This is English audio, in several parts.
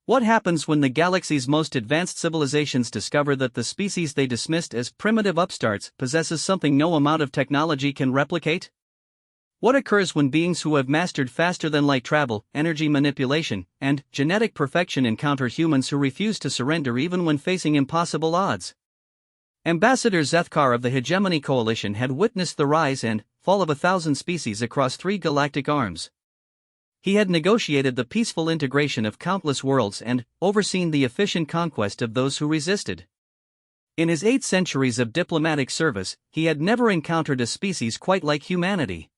What happens when the galaxy's most advanced civilizations discover that the species they dismissed as primitive upstarts possesses something no amount of technology can replicate? What occurs when beings who have mastered faster-than-light travel, energy manipulation, and genetic perfection encounter humans who refuse to surrender even when facing impossible odds? Ambassador Zethkar of the Hegemony Coalition had witnessed the rise and fall of 1,000 species across 3 galactic arms. He had negotiated the peaceful integration of countless worlds and overseen the efficient conquest of those who resisted. In his 8 centuries of diplomatic service, he had never encountered a species quite like humanity.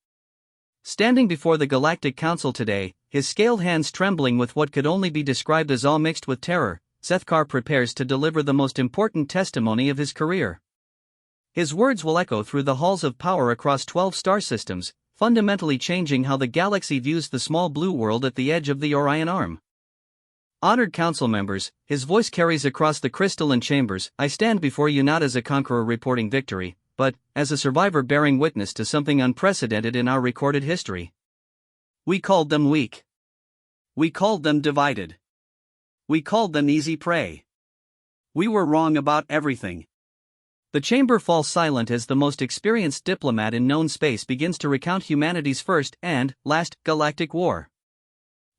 Standing before the Galactic Council today, his scaled hands trembling with what could only be described as awe mixed with terror, Zethkar prepares to deliver the most important testimony of his career. His words will echo through the halls of power across 12 star systems, fundamentally changing how the galaxy views the small blue world at the edge of the Orion Arm. Honored council members, his voice carries across the crystalline chambers. I stand before you not as a conqueror reporting victory, but as a survivor bearing witness to something unprecedented in our recorded history. We called them weak. We called them divided. We called them easy prey. We were wrong about everything. The chamber falls silent as the most experienced diplomat in known space begins to recount humanity's first and last galactic war.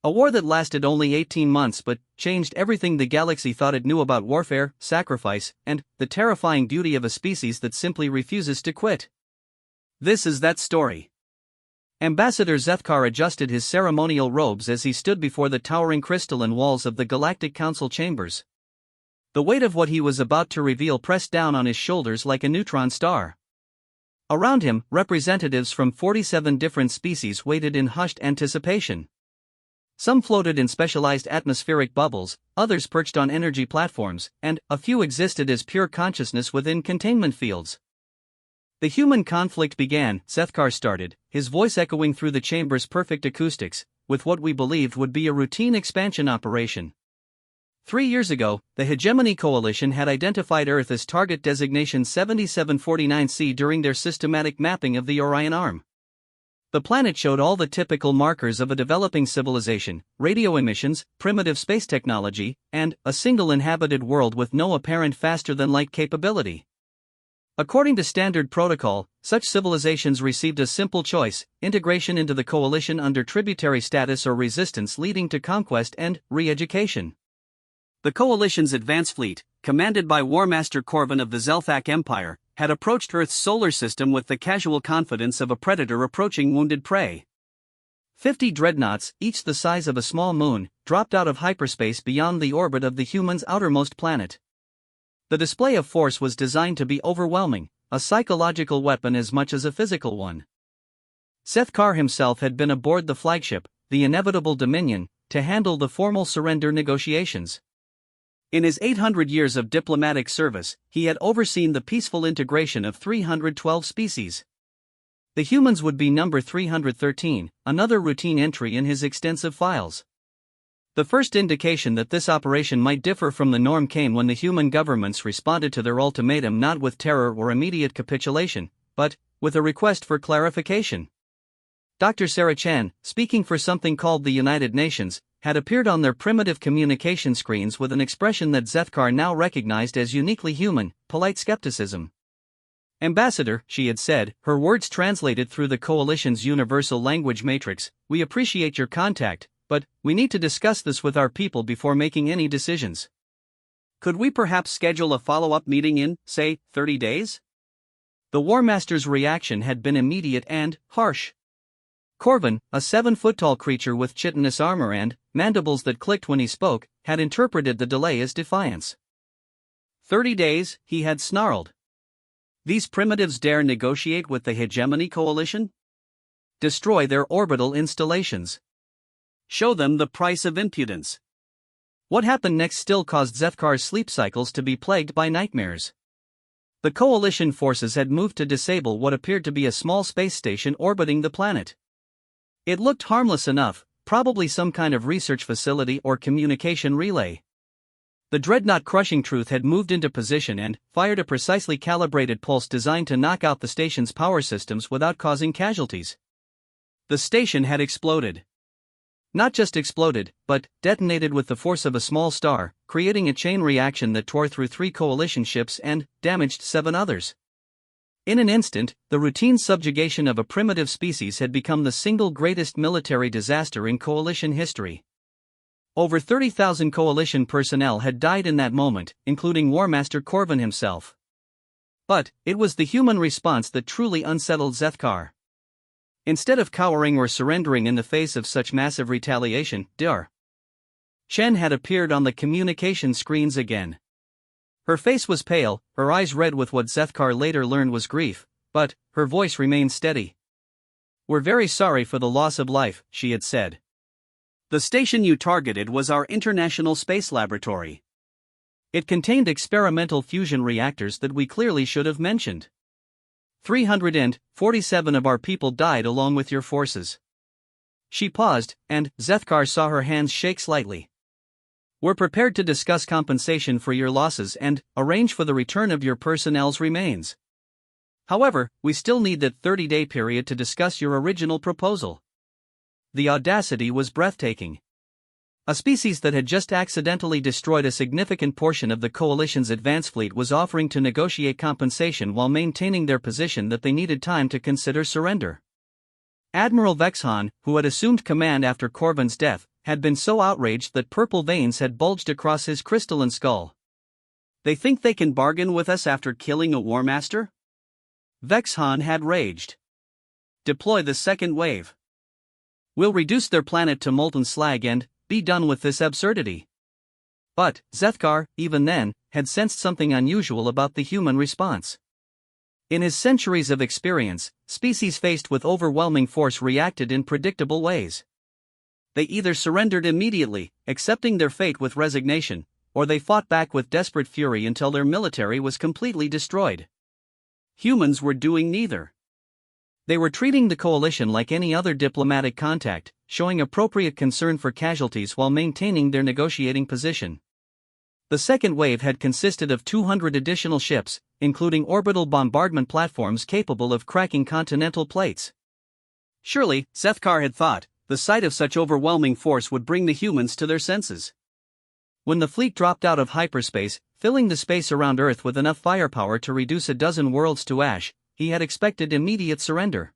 A war that lasted only 18 months but changed everything the galaxy thought it knew about warfare, sacrifice, and the terrifying beauty of a species that simply refuses to quit. This is that story. Ambassador Zethkar adjusted his ceremonial robes as he stood before the towering crystalline walls of the Galactic Council chambers. The weight of what he was about to reveal pressed down on his shoulders like a neutron star. Around him, representatives from 47 different species waited in hushed anticipation. Some floated in specialized atmospheric bubbles, others perched on energy platforms, and a few existed as pure consciousness within containment fields. The human conflict began, Zethkar started, his voice echoing through the chamber's perfect acoustics, with what we believed would be a routine expansion operation. 3 years ago, the Hegemony Coalition had identified Earth as target designation 7749C during their systematic mapping of the Orion Arm. The planet showed all the typical markers of a developing civilization: radio emissions, primitive space technology, and a single inhabited world with no apparent faster-than-light capability. According to standard protocol, such civilizations received a simple choice: integration into the coalition under tributary status or resistance leading to conquest and re-education. The coalition's advance fleet, commanded by Warmaster Corvin of the Zelthak Empire, had approached Earth's solar system with the casual confidence of a predator approaching wounded prey. 50 dreadnoughts, each the size of a small moon, dropped out of hyperspace beyond the orbit of the human's outermost planet. The display of force was designed to be overwhelming, a psychological weapon as much as a physical one. Zethkar himself had been aboard the flagship, the inevitable Dominion, to handle the formal surrender negotiations. In his 800 years of diplomatic service, he had overseen the peaceful integration of 312 species. The humans would be number 313, another routine entry in his extensive files. The first indication that this operation might differ from the norm came when the human governments responded to their ultimatum not with terror or immediate capitulation, but with a request for clarification. Dr. Sarah Chan, speaking for something called the United Nations, had appeared on their primitive communication screens with an expression that Zethkar now recognized as uniquely human: polite skepticism. Ambassador, she had said, her words translated through the coalition's universal language matrix, we appreciate your contact, but we need to discuss this with our people before making any decisions. Could we perhaps schedule a follow-up meeting in, say, 30 days? The Warmaster's reaction had been immediate and harsh. Corvin, a 7-foot-tall creature with chitinous armor and mandibles that clicked when he spoke, had interpreted the delay as defiance. 30 days, he had snarled. These primitives dare negotiate with the Hegemony Coalition? Destroy their orbital installations. Show them the price of impudence. What happened next still caused Zethkar's sleep cycles to be plagued by nightmares. The Coalition forces had moved to disable what appeared to be a small space station orbiting the planet. It looked harmless enough, probably some kind of research facility or communication relay. The dreadnought Crushing Truth had moved into position and fired a precisely calibrated pulse designed to knock out the station's power systems without causing casualties. The station had exploded. Not just exploded, but detonated with the force of a small star, creating a chain reaction that tore through 3 coalition ships and damaged 7 others. In an instant, the routine subjugation of a primitive species had become the single greatest military disaster in coalition history. Over 30,000 coalition personnel had died in that moment, including War Master Corvin himself. But it was the human response that truly unsettled Zethkar. Instead of cowering or surrendering in the face of such massive retaliation, Dr. Chen had appeared on the communication screens again. Her face was pale, her eyes red with what Zethkar later learned was grief, but her voice remained steady. "We're very sorry for the loss of life," she had said. "The station you targeted was our International Space Laboratory. It contained experimental fusion reactors that we clearly should have mentioned. 347 of our people died along with your forces." She paused, and Zethkar saw her hands shake slightly. "We're prepared to discuss compensation for your losses and arrange for the return of your personnel's remains. However, we still need that 30-day period to discuss your original proposal." The audacity was breathtaking. A species that had just accidentally destroyed a significant portion of the Coalition's advance fleet was offering to negotiate compensation while maintaining their position that they needed time to consider surrender. Admiral Vexhan, who had assumed command after Corvin's death, had been so outraged that purple veins had bulged across his crystalline skull. "They think they can bargain with us after killing a War Master?" Vexhan had raged. "Deploy the second wave. We'll reduce their planet to molten slag and be done with this absurdity." But Zethkar, even then, had sensed something unusual about the human response. In his centuries of experience, species faced with overwhelming force reacted in predictable ways. They either surrendered immediately, accepting their fate with resignation, or they fought back with desperate fury until their military was completely destroyed. Humans were doing neither. They were treating the Coalition like any other diplomatic contact, showing appropriate concern for casualties while maintaining their negotiating position. The second wave had consisted of 200 additional ships, including orbital bombardment platforms capable of cracking continental plates. Surely, Zethkar had thought, the sight of such overwhelming force would bring the humans to their senses. When the fleet dropped out of hyperspace, filling the space around Earth with enough firepower to reduce a dozen worlds to ash, he had expected immediate surrender.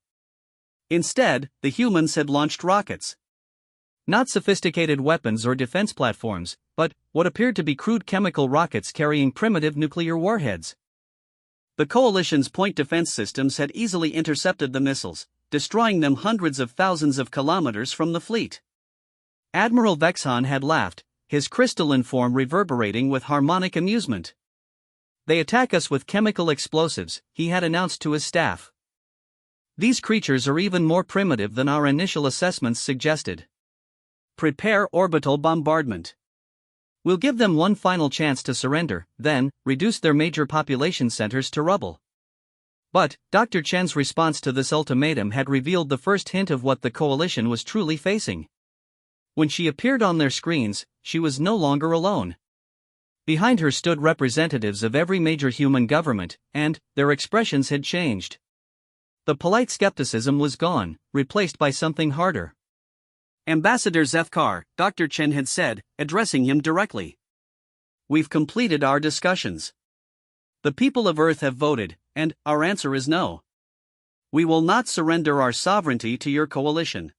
Instead, the humans had launched rockets. Not sophisticated weapons or defense platforms, but what appeared to be crude chemical rockets carrying primitive nuclear warheads. The Coalition's point defense systems had easily intercepted the missiles, destroying them hundreds of thousands of kilometers from the fleet. Admiral Vexhan had laughed, his crystalline form reverberating with harmonic amusement. "They attack us with chemical explosives," he had announced to his staff. "These creatures are even more primitive than our initial assessments suggested. Prepare orbital bombardment. We'll give them one final chance to surrender, then reduce their major population centers to rubble." But Dr. Chen's response to this ultimatum had revealed the first hint of what the Coalition was truly facing. When she appeared on their screens, she was no longer alone. Behind her stood representatives of every major human government, and their expressions had changed. The polite skepticism was gone, replaced by something harder. "Ambassador Zethkar," Dr. Chen had said, addressing him directly. "We've completed our discussions. The people of Earth have voted, and our answer is no. We will not surrender our sovereignty to your coalition.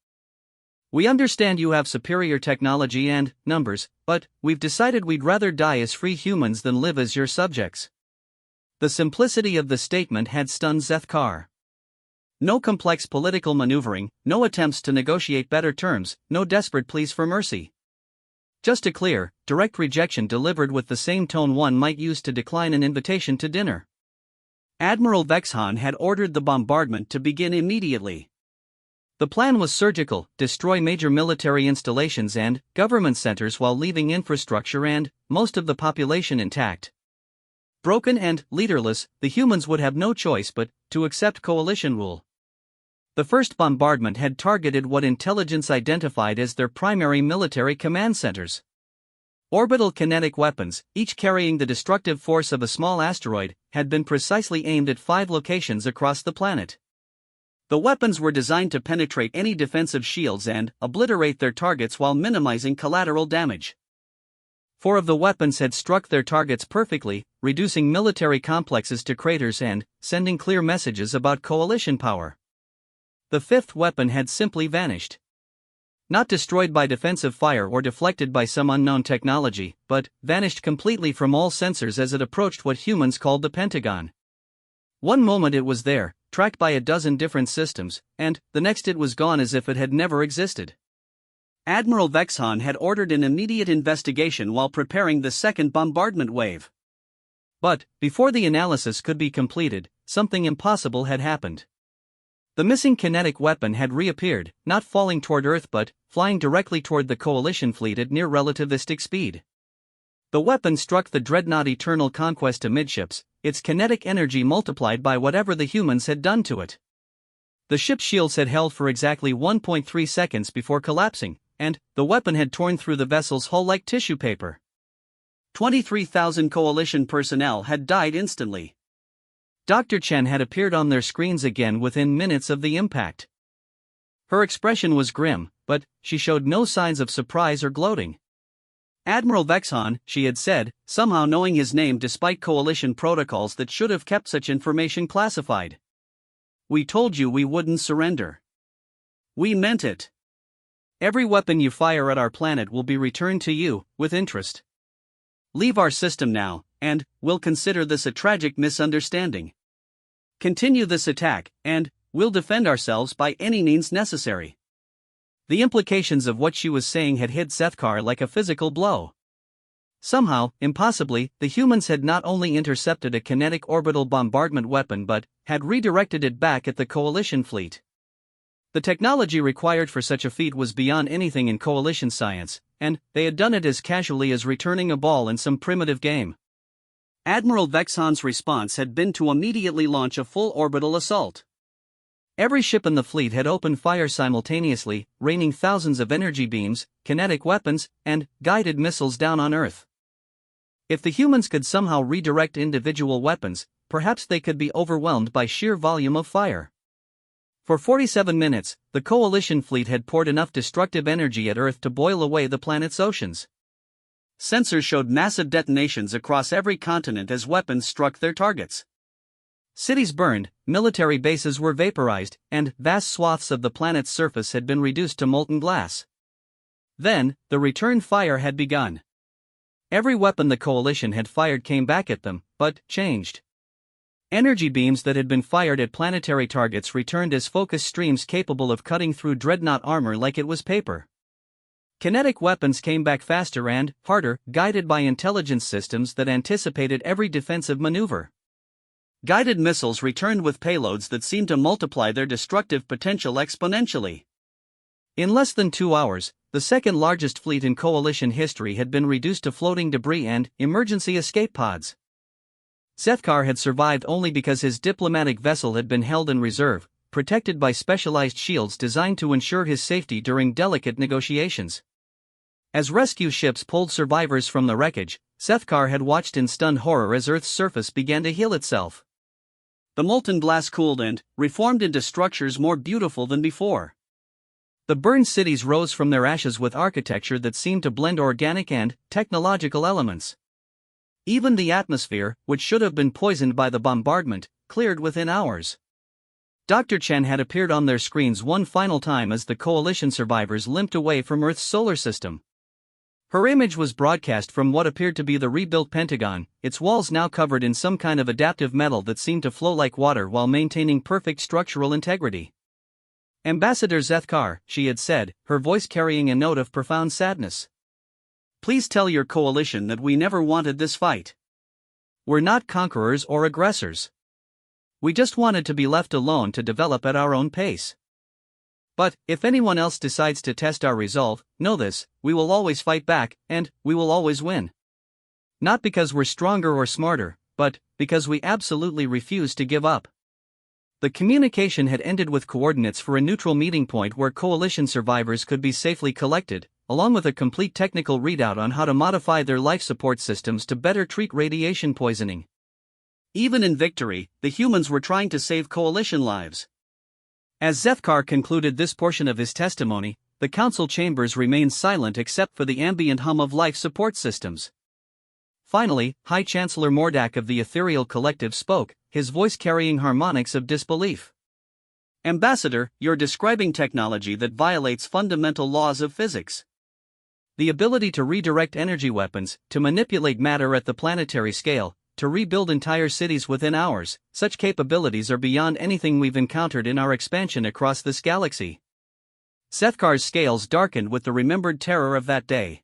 We understand you have superior technology and numbers, but we've decided we'd rather die as free humans than live as your subjects." The simplicity of the statement had stunned Zethkar. No complex political maneuvering, no attempts to negotiate better terms, no desperate pleas for mercy. Just a clear, direct rejection delivered with the same tone one might use to decline an invitation to dinner. Admiral Vexhan had ordered the bombardment to begin immediately. The plan was surgical: destroy major military installations and government centers while leaving infrastructure and most of the population intact. Broken and leaderless, the humans would have no choice but to accept coalition rule. The first bombardment had targeted what intelligence identified as their primary military command centers. Orbital kinetic weapons, each carrying the destructive force of a small asteroid, had been precisely aimed at 5 locations across the planet. The weapons were designed to penetrate any defensive shields and obliterate their targets while minimizing collateral damage. 4 of the weapons had struck their targets perfectly, reducing military complexes to craters and sending clear messages about coalition power. The 5th weapon had simply vanished. Not destroyed by defensive fire or deflected by some unknown technology, but vanished completely from all sensors as it approached what humans called the Pentagon. One moment it was there, tracked by a dozen different systems, and the next it was gone as if it had never existed. Admiral Vexhan had ordered an immediate investigation while preparing the second bombardment wave. But, before the analysis could be completed, something impossible had happened. The missing kinetic weapon had reappeared, not falling toward Earth but flying directly toward the coalition fleet at near relativistic speed. The weapon struck the dreadnought Eternal Conquest amidships, its kinetic energy multiplied by whatever the humans had done to it. The ship's shields had held for exactly 1.3 seconds before collapsing, and the weapon had torn through the vessel's hull like tissue paper. 23,000 coalition personnel had died instantly. Dr. Chen had appeared on their screens again within minutes of the impact. Her expression was grim, but she showed no signs of surprise or gloating. Admiral Vexhan, she had said, somehow knowing his name despite coalition protocols that should have kept such information classified. We told you we wouldn't surrender. We meant it. Every weapon you fire at our planet will be returned to you, with interest. Leave our system now, and we'll consider this a tragic misunderstanding. Continue this attack, and we'll defend ourselves by any means necessary. The implications of what she was saying had hit Sethkar like a physical blow. Somehow, impossibly, the humans had not only intercepted a kinetic orbital bombardment weapon but had redirected it back at the coalition fleet. The technology required for such a feat was beyond anything in coalition science, and they had done it as casually as returning a ball in some primitive game. Admiral Vexhan's response had been to immediately launch a full orbital assault. Every ship in the fleet had opened fire simultaneously, raining thousands of energy beams, kinetic weapons, and guided missiles down on Earth. If the humans could somehow redirect individual weapons, perhaps they could be overwhelmed by sheer volume of fire. For 47 minutes, the coalition fleet had poured enough destructive energy at Earth to boil away the planet's oceans. Sensors showed massive detonations across every continent as weapons struck their targets. Cities burned, military bases were vaporized, and vast swaths of the planet's surface had been reduced to molten glass. Then, the return fire had begun. Every weapon the coalition had fired came back at them, but changed. Energy beams that had been fired at planetary targets returned as focus streams capable of cutting through dreadnought armor like it was paper. Kinetic weapons came back faster and harder, guided by intelligence systems that anticipated every defensive maneuver. Guided missiles returned with payloads that seemed to multiply their destructive potential exponentially. In less than 2 hours, the second largest fleet in coalition history had been reduced to floating debris and emergency escape pods. Sethkar had survived only because his diplomatic vessel had been held in reserve, protected by specialized shields designed to ensure his safety during delicate negotiations. As rescue ships pulled survivors from the wreckage, Sethkar had watched in stunned horror as Earth's surface began to heal itself. The molten blast cooled and reformed into structures more beautiful than before. The burned cities rose from their ashes with architecture that seemed to blend organic and technological elements. Even the atmosphere, which should have been poisoned by the bombardment, cleared within hours. Dr. Chen had appeared on their screens one final time as the coalition survivors limped away from Earth's solar system. Her image was broadcast from what appeared to be the rebuilt Pentagon, its walls now covered in some kind of adaptive metal that seemed to flow like water while maintaining perfect structural integrity. Ambassador Sethkar, she had said, her voice carrying a note of profound sadness. Please tell your coalition that we never wanted this fight. We're not conquerors or aggressors. We just wanted to be left alone to develop at our own pace. But, if anyone else decides to test our resolve, know this, we will always fight back, and we will always win. Not because we're stronger or smarter, but because we absolutely refuse to give up. The communication had ended with coordinates for a neutral meeting point where coalition survivors could be safely collected, along with a complete technical readout on how to modify their life support systems to better treat radiation poisoning. Even in victory, the humans were trying to save coalition lives. As Zethkar concluded this portion of his testimony, the council chambers remained silent except for the ambient hum of life support systems. Finally, High Chancellor Mordak of the Ethereal Collective spoke, his voice carrying harmonics of disbelief. Ambassador, you're describing technology that violates fundamental laws of physics. The ability to redirect energy weapons, to manipulate matter at the planetary scale, to rebuild entire cities within hours, such capabilities are beyond anything we've encountered in our expansion across this galaxy. Zethkar's scales darkened with the remembered terror of that day.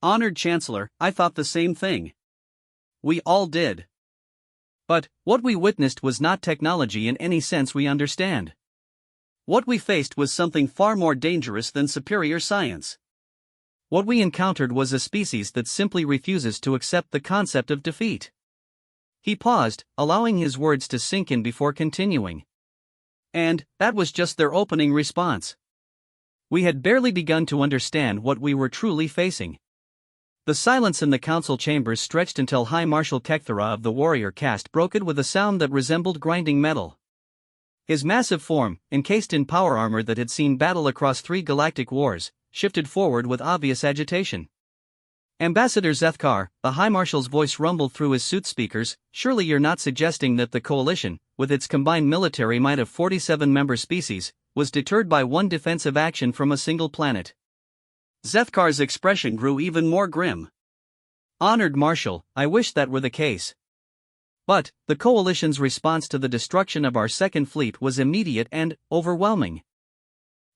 Honored Chancellor, I thought the same thing. We all did. But, what we witnessed was not technology in any sense we understand. What we faced was something far more dangerous than superior science. What we encountered was a species that simply refuses to accept the concept of defeat. He paused, allowing his words to sink in before continuing. And, that was just their opening response. We had barely begun to understand what we were truly facing. The silence in the council chambers stretched until High Marshal Kekthera of the warrior caste broke it with a sound that resembled grinding metal. His massive form, encased in power armor that had seen battle across 3 galactic wars, shifted forward with obvious agitation. Ambassador Zethkar, the High Marshal's voice rumbled through his suit speakers, surely you're not suggesting that the coalition, with its combined military might of 47 member species, was deterred by one defensive action from a single planet. Zethkar's expression grew even more grim. Honored Marshal, I wish that were the case. But, the coalition's response to the destruction of our second fleet was immediate and overwhelming.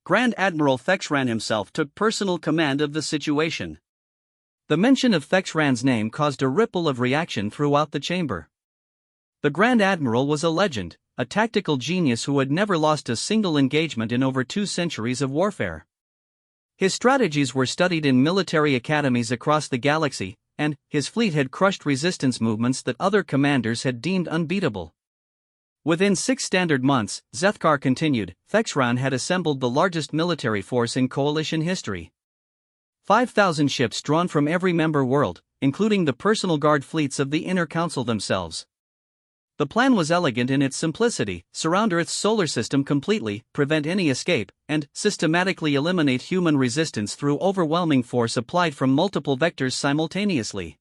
Grand Admiral Thexran himself took personal command of the situation. The mention of Thexran's name caused a ripple of reaction throughout the chamber. The Grand Admiral was a legend, a tactical genius who had never lost a single engagement in over 2 centuries of warfare. His strategies were studied in military academies across the galaxy, and his fleet had crushed resistance movements that other commanders had deemed unbeatable. Within 6 standard months, Zethkar continued, Thexran had assembled the largest military force in coalition history. 5,000 ships drawn from every member world, including the personal guard fleets of the Inner Council themselves. The plan was elegant in its simplicity: surround Earth's solar system completely, prevent any escape, and systematically eliminate human resistance through overwhelming force applied from multiple vectors simultaneously.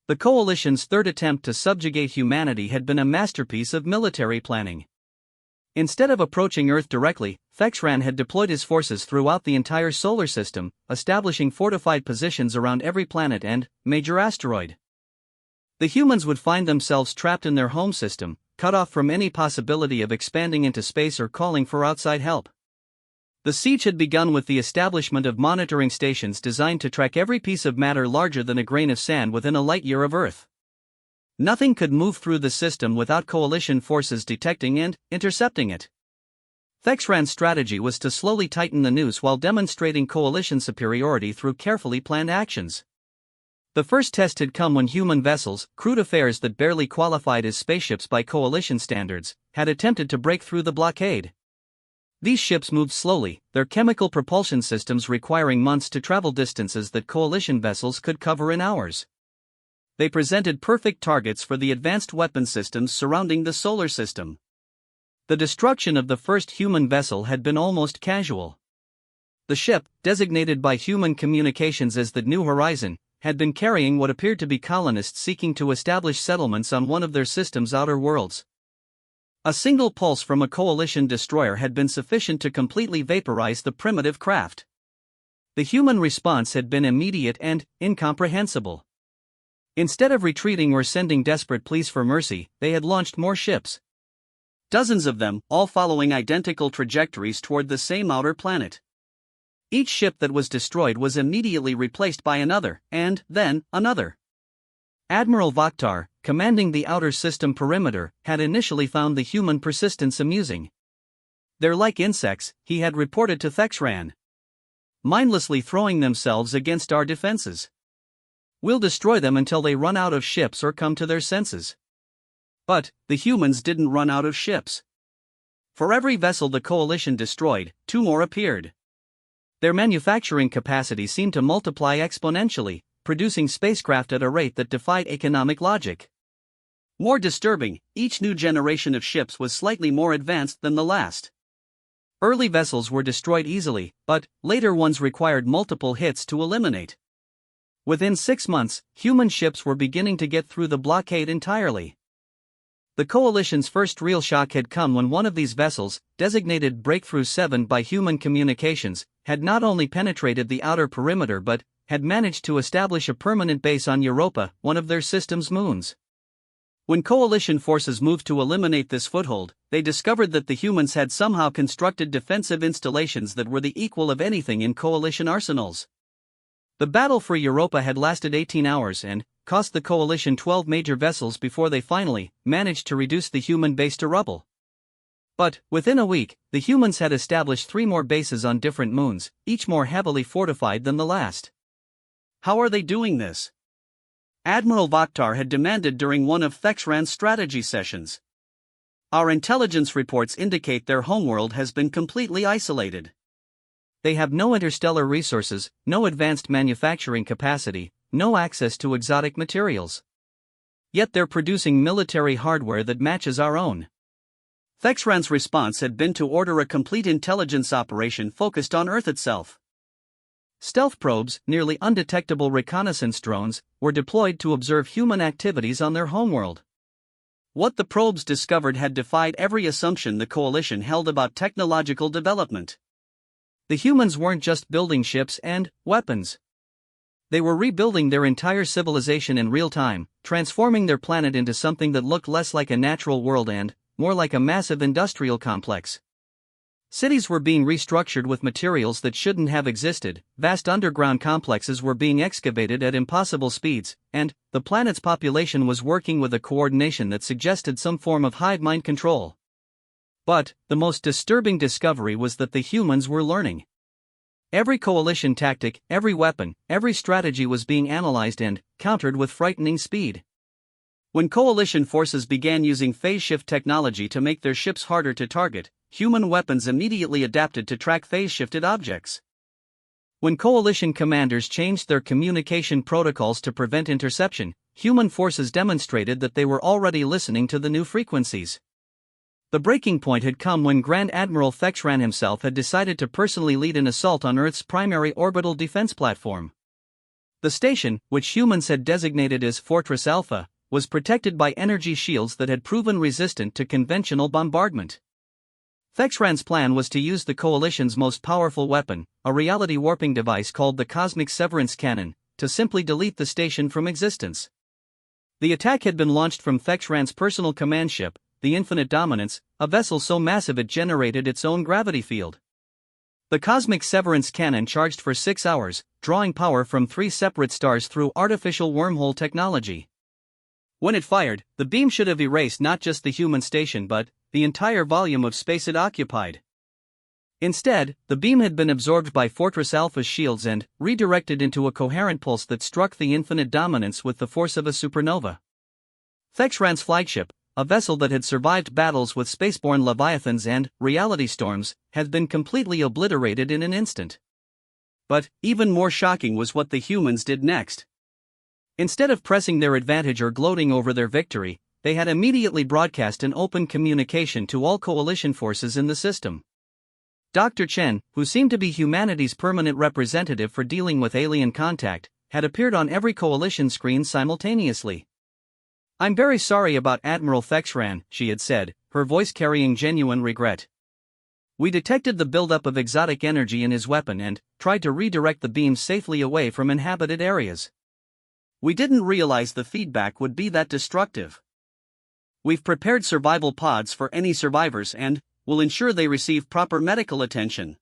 The coalition's third attempt to subjugate humanity had been a masterpiece of military planning. Instead of approaching Earth directly, Thexran had deployed his forces throughout the entire solar system, establishing fortified positions around every planet and major asteroid. The humans would find themselves trapped in their home system, cut off from any possibility of expanding into space or calling for outside help. The siege had begun with the establishment of monitoring stations designed to track every piece of matter larger than a grain of sand within a light year of Earth. Nothing could move through the system without coalition forces detecting and intercepting it. Thexran's strategy was to slowly tighten the noose while demonstrating coalition superiority through carefully planned actions. The first test had come when human vessels, crewed affairs that barely qualified as spaceships by coalition standards, had attempted to break through the blockade. These ships moved slowly, their chemical propulsion systems requiring months to travel distances that coalition vessels could cover in hours. They presented perfect targets for the advanced weapon systems surrounding the solar system. The destruction of the first human vessel had been almost casual. The ship, designated by Human Communications as the New Horizon, had been carrying what appeared to be colonists seeking to establish settlements on one of their system's outer worlds. A single pulse from a coalition destroyer had been sufficient to completely vaporize the primitive craft. The human response had been immediate and incomprehensible. Instead of retreating or sending desperate pleas for mercy, they had launched more ships. Dozens of them, all following identical trajectories toward the same outer planet. Each ship that was destroyed was immediately replaced by another, and then another. Admiral Vakhtar, commanding the outer system perimeter, had initially found the human persistence amusing. They're like insects, he had reported to Thexran. Mindlessly throwing themselves against our defenses. We'll destroy them until they run out of ships or come to their senses. But, the humans didn't run out of ships. For every vessel the coalition destroyed, 2 more appeared. Their manufacturing capacity seemed to multiply exponentially, producing spacecraft at a rate that defied economic logic. More disturbing, each new generation of ships was slightly more advanced than the last. Early vessels were destroyed easily, but later ones required multiple hits to eliminate. Within 6 months, human ships were beginning to get through the blockade entirely. The Coalition's first real shock had come when one of these vessels, designated Breakthrough 7 by Human Communications, had not only penetrated the outer perimeter but had managed to establish a permanent base on Europa, one of their system's moons. When Coalition forces moved to eliminate this foothold, they discovered that the humans had somehow constructed defensive installations that were the equal of anything in Coalition arsenals. The battle for Europa had lasted 18 hours and cost the Coalition 12 major vessels before they finally managed to reduce the human base to rubble. But, within a week, the humans had established 3 more bases on different moons, each more heavily fortified than the last. How are they doing this? Admiral Vakhtar had demanded during one of Thexran's strategy sessions. Our intelligence reports indicate their homeworld has been completely isolated. They have no interstellar resources, no advanced manufacturing capacity, no access to exotic materials. Yet they're producing military hardware that matches our own. Thexran's response had been to order a complete intelligence operation focused on Earth itself. Stealth probes, nearly undetectable reconnaissance drones, were deployed to observe human activities on their homeworld. What the probes discovered had defied every assumption the Coalition held about technological development. The humans weren't just building ships and weapons. They were rebuilding their entire civilization in real time, transforming their planet into something that looked less like a natural world and more like a massive industrial complex. Cities were being restructured with materials that shouldn't have existed, vast underground complexes were being excavated at impossible speeds, and the planet's population was working with a coordination that suggested some form of hive mind control. But the most disturbing discovery was that the humans were learning. Every Coalition tactic, every weapon, every strategy was being analyzed and countered with frightening speed. When Coalition forces began using phase shift technology to make their ships harder to target, human weapons immediately adapted to track phase-shifted objects. When Coalition commanders changed their communication protocols to prevent interception, human forces demonstrated that they were already listening to the new frequencies. The breaking point had come when Grand Admiral Thexran himself had decided to personally lead an assault on Earth's primary orbital defense platform. The station, which humans had designated as Fortress Alpha, was protected by energy shields that had proven resistant to conventional bombardment. Thexran's plan was to use the Coalition's most powerful weapon, a reality-warping device called the Cosmic Severance Cannon, to simply delete the station from existence. The attack had been launched from Thexran's personal command ship, the Infinite Dominance, a vessel so massive it generated its own gravity field. The Cosmic Severance Cannon charged for 6 hours, drawing power from 3 separate stars through artificial wormhole technology. When it fired, the beam should have erased not just the human station but the entire volume of space it occupied. Instead, the beam had been absorbed by Fortress Alpha's shields and redirected into a coherent pulse that struck the Infinite Dominance with the force of a supernova. Thexran's flagship, a vessel that had survived battles with spaceborne leviathans and reality storms, had been completely obliterated in an instant. But even more shocking was what the humans did next. Instead of pressing their advantage or gloating over their victory, they had immediately broadcast an open communication to all Coalition forces in the system. Dr. Chen, who seemed to be humanity's permanent representative for dealing with alien contact, had appeared on every Coalition screen simultaneously. "I'm very sorry about Admiral Thexran," she had said, her voice carrying genuine regret. "We detected the buildup of exotic energy in his weapon and tried to redirect the beams safely away from inhabited areas. We didn't realize the feedback would be that destructive. We've prepared survival pods for any survivors and will ensure they receive proper medical attention."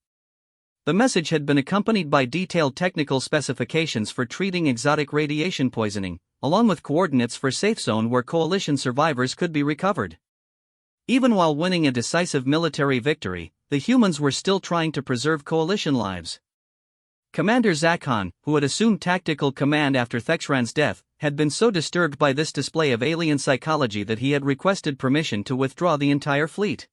The message had been accompanied by detailed technical specifications for treating exotic radiation poisoning, along with coordinates for safe zone where Coalition survivors could be recovered. Even while winning a decisive military victory, the humans were still trying to preserve Coalition lives. Commander Zakhan, who had assumed tactical command after Thexran's death, had been so disturbed by this display of alien psychology that he had requested permission to withdraw the entire fleet.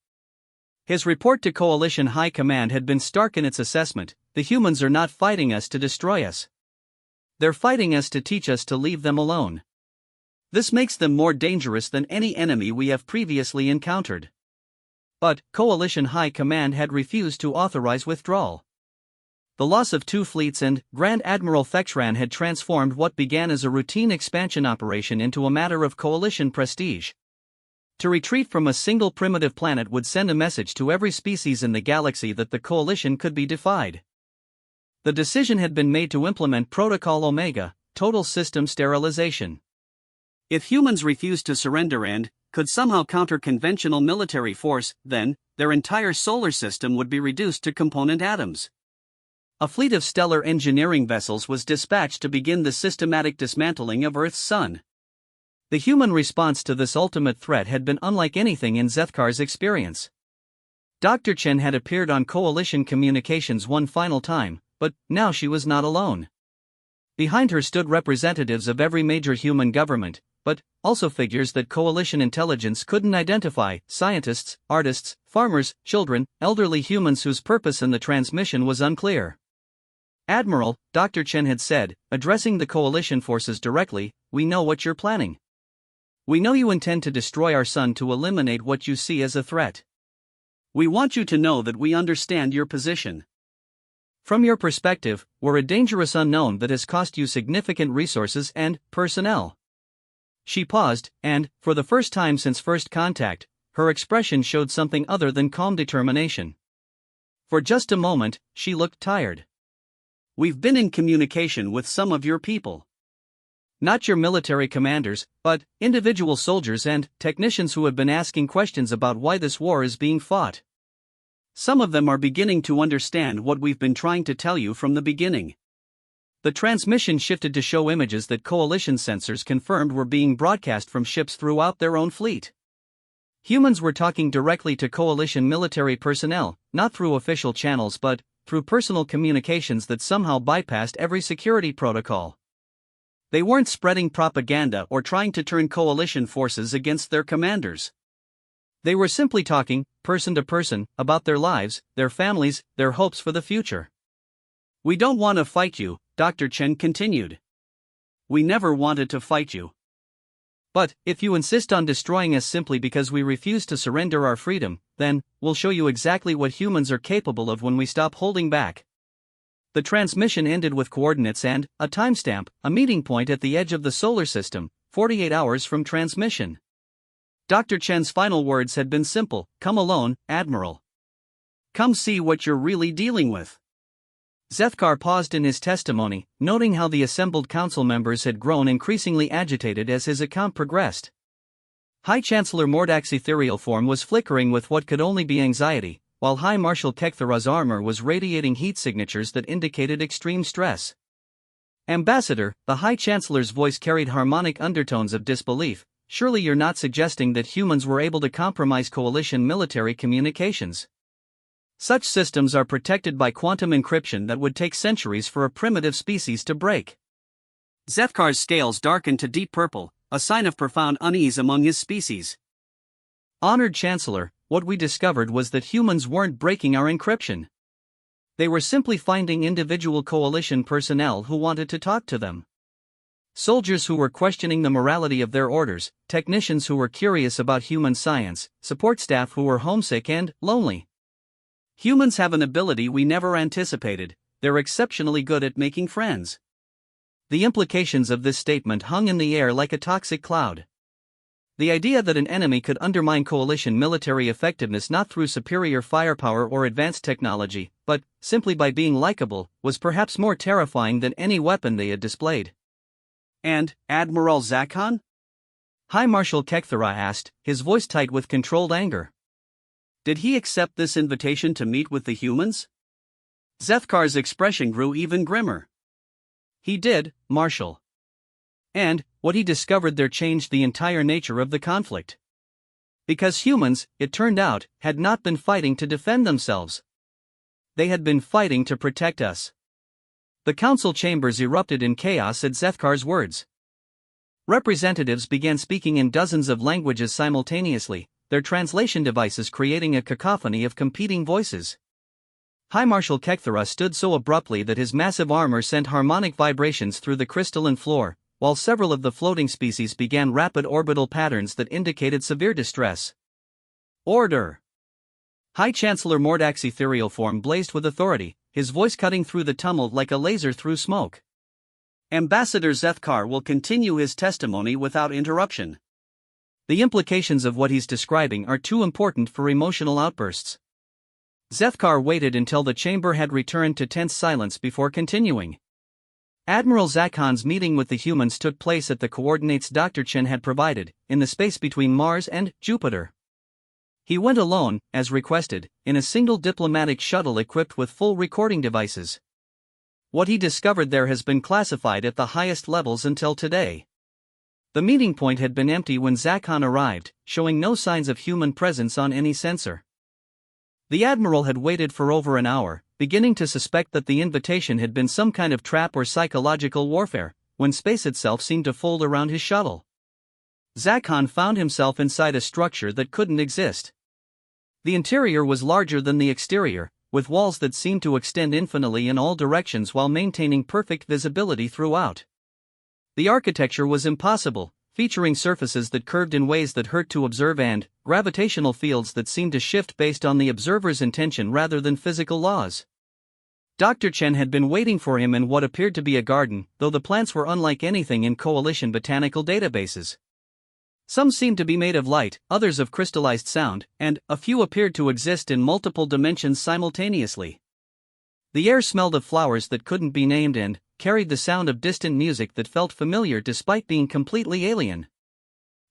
His report to Coalition High Command had been stark in its assessment: the humans are not fighting us to destroy us. They're fighting us to teach us to leave them alone. This makes them more dangerous than any enemy we have previously encountered. but Coalition High Command had refused to authorize withdrawal. The loss of 2 fleets and Grand Admiral Thexran had transformed what began as a routine expansion operation into a matter of Coalition prestige. To retreat from a single primitive planet would send a message to every species in the galaxy that the Coalition could be defied. The decision had been made to implement Protocol Omega, total system sterilization. If humans refused to surrender and could somehow counter conventional military force, then their entire solar system would be reduced to component atoms. A fleet of stellar engineering vessels was dispatched to begin the systematic dismantling of Earth's sun. The human response to this ultimate threat had been unlike anything in Zethkar's experience. Dr. Chen had appeared on Coalition communications one final time, but now she was not alone. Behind her stood representatives of every major human government, but also figures that Coalition intelligence couldn't identify: scientists, artists, farmers, children, elderly humans whose purpose in the transmission was unclear. "Admiral," Dr. Chen had said, addressing the Coalition forces directly, "we know what you're planning. We know you intend to destroy our sun to eliminate what you see as a threat. We want you to know that we understand your position. From your perspective, we're a dangerous unknown that has cost you significant resources and personnel." She paused, and, for the first time since first contact, her expression showed something other than calm determination. For just a moment, she looked tired. "We've been in communication with some of your people. Not your military commanders, but individual soldiers and technicians who have been asking questions about why this war is being fought. Some of them are beginning to understand what we've been trying to tell you from the beginning." The transmission shifted to show images that Coalition sensors confirmed were being broadcast from ships throughout their own fleet. Humans were talking directly to Coalition military personnel, not through official channels but through personal communications that somehow bypassed every security protocol. They weren't spreading propaganda or trying to turn Coalition forces against their commanders. They were simply talking, person to person, about their lives, their families, their hopes for the future. "We don't want to fight you," Dr. Chen continued. "We never wanted to fight you. But if you insist on destroying us simply because we refuse to surrender our freedom, then we'll show you exactly what humans are capable of when we stop holding back." The transmission ended with coordinates and a timestamp, a meeting point at the edge of the solar system, 48 hours from transmission. Dr. Chen's final words had been simple: "Come alone, Admiral. Come see what you're really dealing with." Zethkar paused in his testimony, noting how the assembled council members had grown increasingly agitated as his account progressed. High Chancellor Mordak's ethereal form was flickering with what could only be anxiety, while High Marshal Kekthara's armor was radiating heat signatures that indicated extreme stress. "Ambassador," the High Chancellor's voice carried harmonic undertones of disbelief, "surely you're not suggesting that humans were able to compromise Coalition military communications? Such systems are protected by quantum encryption that would take centuries for a primitive species to break." Zethkar's scales darkened to deep purple, a sign of profound unease among his species. "Honored Chancellor, what we discovered was that humans weren't breaking our encryption. They were simply finding individual Coalition personnel who wanted to talk to them. Soldiers who were questioning the morality of their orders, technicians who were curious about human science, support staff who were homesick and lonely. Humans have an ability we never anticipated: they're exceptionally good at making friends." The implications of this statement hung in the air like a toxic cloud. The idea that an enemy could undermine Coalition military effectiveness not through superior firepower or advanced technology, but simply by being likable, was perhaps more terrifying than any weapon they had displayed. "And Admiral Zakhan?" High Marshal Kekthara asked, his voice tight with controlled anger. "Did he accept this invitation to meet with the humans?" Zethkar's expression grew even grimmer. "He did, Marshal. And what he discovered there changed the entire nature of the conflict. Because humans, it turned out, had not been fighting to defend themselves. They had been fighting to protect us." The council chambers erupted in chaos at Zethkar's words. Representatives began speaking in dozens of languages simultaneously, their translation devices creating a cacophony of competing voices. High Marshal Kekthara stood so abruptly that his massive armor sent harmonic vibrations through the crystalline floor, while several of the floating species began rapid orbital patterns that indicated severe distress. "Order! High Chancellor Mordak's ethereal form blazed with authority, his voice cutting through the tumult like a laser through smoke. Ambassador Zethkar will continue his testimony without interruption. The implications of what he's describing are too important for emotional outbursts. Zethkar waited until the chamber had returned to tense silence before continuing. Admiral Zakhan's meeting with the humans took place at the coordinates Dr. Chen had provided, in the space between Mars and Jupiter. He went alone, as requested, in a single diplomatic shuttle equipped with full recording devices. What he discovered there has been classified at the highest levels until today. The meeting point had been empty when Zakhan arrived, showing no signs of human presence on any sensor. The Admiral had waited for over an hour, beginning to suspect that the invitation had been some kind of trap or psychological warfare, when space itself seemed to fold around his shuttle. Zakhan found himself inside a structure that couldn't exist. The interior was larger than the exterior, with walls that seemed to extend infinitely in all directions while maintaining perfect visibility throughout. The architecture was impossible, featuring surfaces that curved in ways that hurt to observe and gravitational fields that seemed to shift based on the observer's intention rather than physical laws. Dr. Chen had been waiting for him in what appeared to be a garden, though the plants were unlike anything in Coalition botanical databases. Some seemed to be made of light, others of crystallized sound, and a few appeared to exist in multiple dimensions simultaneously. The air smelled of flowers that couldn't be named and carried the sound of distant music that felt familiar despite being completely alien.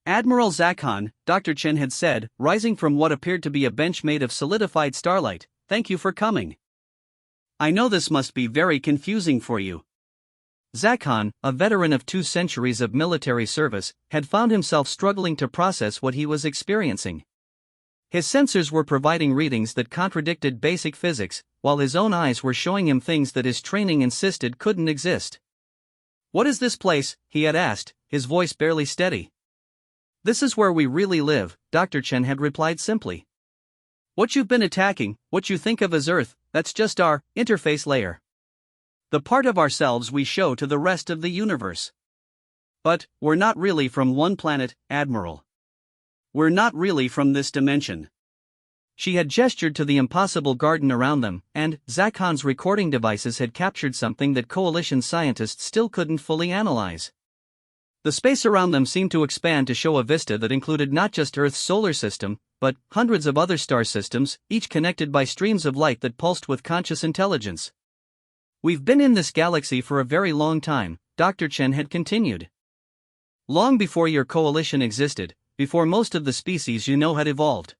Admiral Zakhan, Dr. Chen had said, rising from what appeared to be a bench made of solidified starlight, "Thank you for coming. I know this must be very confusing for you." Zakhan, a veteran of 2 centuries of military service, had found himself struggling to process what he was experiencing. His sensors were providing readings that contradicted basic physics, while his own eyes were showing him things that his training insisted couldn't exist. "What is this place?" he had asked, his voice barely steady. "This is where we really live," Dr. Chen had replied simply. "What you've been attacking, what you think of as Earth, that's just our interface layer. The part of ourselves we show to the rest of the universe. But we're not really from one planet, Admiral. We're not really from this dimension." She had gestured to the impossible garden around them, and Zakhan's recording devices had captured something that Coalition scientists still couldn't fully analyze. The space around them seemed to expand to show a vista that included not just Earth's solar system, but hundreds of other star systems, each connected by streams of light that pulsed with conscious intelligence. "We've been in this galaxy for a very long time," Dr. Chen had continued. "Long before your coalition existed, before most of the species you know had evolved.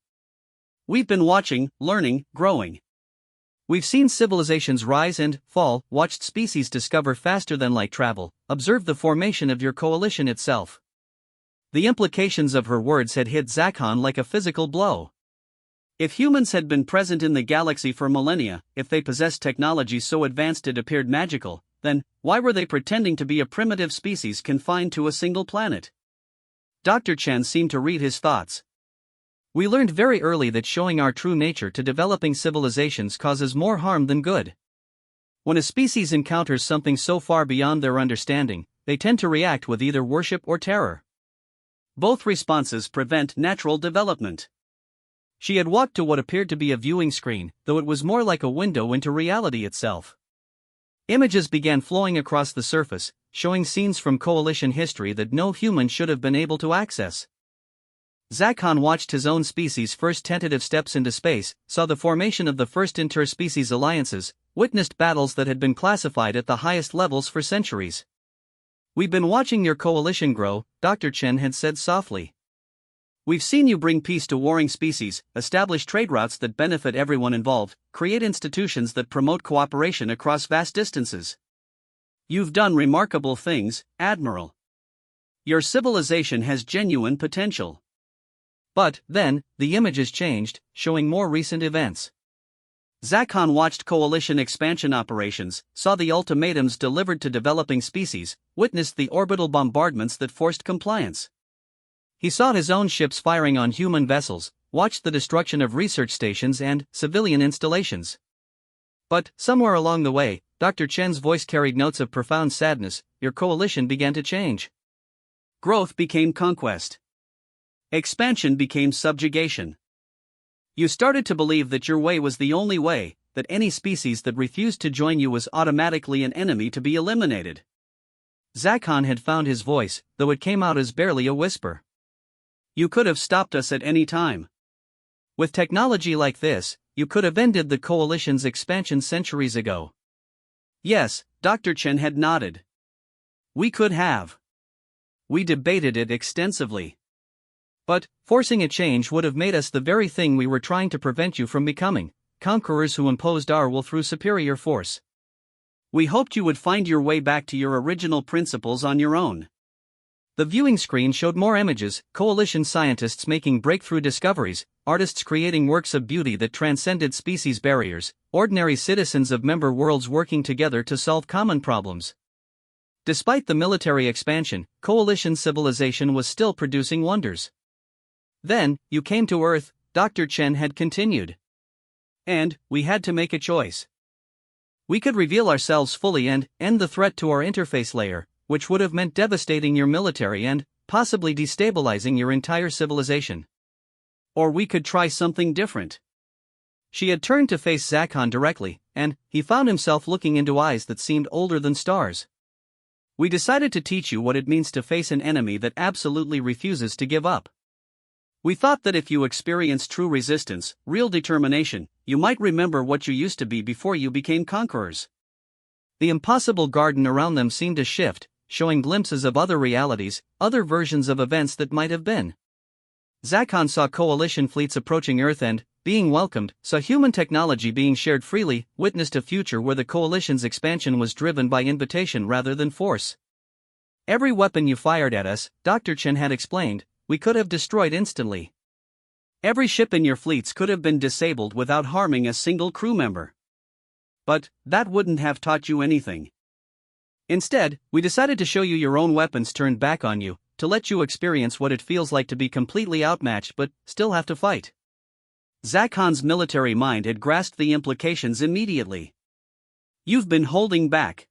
We've been watching, learning, growing. We've seen civilizations rise and fall, watched species discover faster than light travel, observed the formation of your coalition itself." The implications of her words had hit Zakhan like a physical blow. If humans had been present in the galaxy for millennia, if they possessed technology so advanced it appeared magical, then why were they pretending to be a primitive species confined to a single planet? Dr. Chen seemed to read his thoughts. "We learned very early that showing our true nature to developing civilizations causes more harm than good. When a species encounters something so far beyond their understanding, they tend to react with either worship or terror. Both responses prevent natural development." She had walked to what appeared to be a viewing screen, though it was more like a window into reality itself. Images began flowing across the surface, showing scenes from Coalition history that no human should have been able to access. Zakhan watched his own species' first tentative steps into space, saw the formation of the first interspecies alliances, witnessed battles that had been classified at the highest levels for centuries. "We've been watching your coalition grow," Dr. Chen had said softly. "We've seen you bring peace to warring species, establish trade routes that benefit everyone involved, create institutions that promote cooperation across vast distances. You've done remarkable things, Admiral. Your civilization has genuine potential." But then, the images changed, showing more recent events. Zakhan watched Coalition expansion operations, saw the ultimatums delivered to developing species, witnessed the orbital bombardments that forced compliance. He saw his own ships firing on human vessels, watched the destruction of research stations and civilian installations. But, somewhere along the way, Dr. Chen's voice carried notes of profound sadness. "Your coalition began to change. Growth became conquest. Expansion became subjugation. You started to believe that your way was the only way, that any species that refused to join you was automatically an enemy to be eliminated. Zakhan had found his voice, though it came out as barely a whisper. You could have stopped us at any time. With technology like this, you could have ended the Coalition's expansion centuries ago. Yes, Dr. Chen had nodded. We could have. We debated it extensively. But, forcing a change would have made us the very thing we were trying to prevent you from becoming, conquerors who imposed our will through superior force. We hoped you would find your way back to your original principles on your own. The viewing screen showed more images, Coalition scientists making breakthrough discoveries, artists creating works of beauty that transcended species barriers, ordinary citizens of member worlds working together to solve common problems. Despite the military expansion, Coalition civilization was still producing wonders. Then, you came to Earth, Dr. Chen had continued. And, we had to make a choice. We could reveal ourselves fully and end the threat to our interface layer, which would have meant devastating your military and, possibly destabilizing your entire civilization. Or we could try something different. She had turned to face Zakhan directly, and he found himself looking into eyes that seemed older than stars. We decided to teach you what it means to face an enemy that absolutely refuses to give up. We thought that if you experience true resistance, real determination, you might remember what you used to be before you became conquerors. The impossible garden around them seemed to shift, showing glimpses of other realities, other versions of events that might have been. Zakhan saw Coalition fleets approaching Earth and, being welcomed, saw human technology being shared freely, witnessed a future where the Coalition's expansion was driven by invitation rather than force. Every weapon you fired at us, Dr. Chen had explained, we could have destroyed instantly. Every ship in your fleets could have been disabled without harming a single crew member. But, that wouldn't have taught you anything. Instead, we decided to show you your own weapons turned back on you, to let you experience what it feels like to be completely outmatched but still have to fight. Zakhan's military mind had grasped the implications immediately. You've been holding back.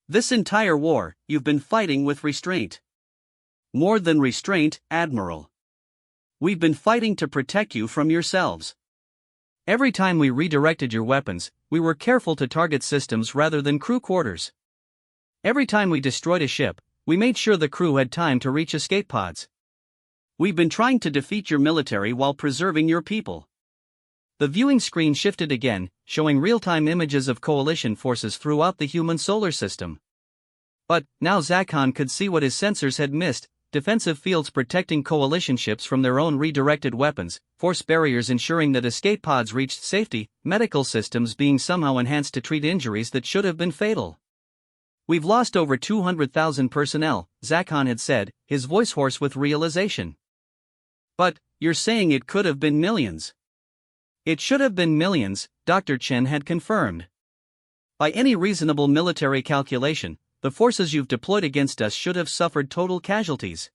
This entire war, you've been fighting with restraint. More than restraint, Admiral. We've been fighting to protect you from yourselves. Every time we redirected your weapons, we were careful to target systems rather than crew quarters. Every time we destroyed a ship, we made sure the crew had time to reach escape pods. We've been trying to defeat your military while preserving your people. The viewing screen shifted again, showing real-time images of Coalition forces throughout the human solar system. But, now Zakhan could see what his sensors had missed, defensive fields protecting Coalition ships from their own redirected weapons, force barriers ensuring that escape pods reached safety, medical systems being somehow enhanced to treat injuries that should have been fatal. We've lost over 200,000 personnel, Zakhan had said, his voice hoarse with realization. But, you're saying it could have been millions. It should have been millions, Dr. Chen had confirmed. By any reasonable military calculation, the forces you've deployed against us should have suffered total casualties.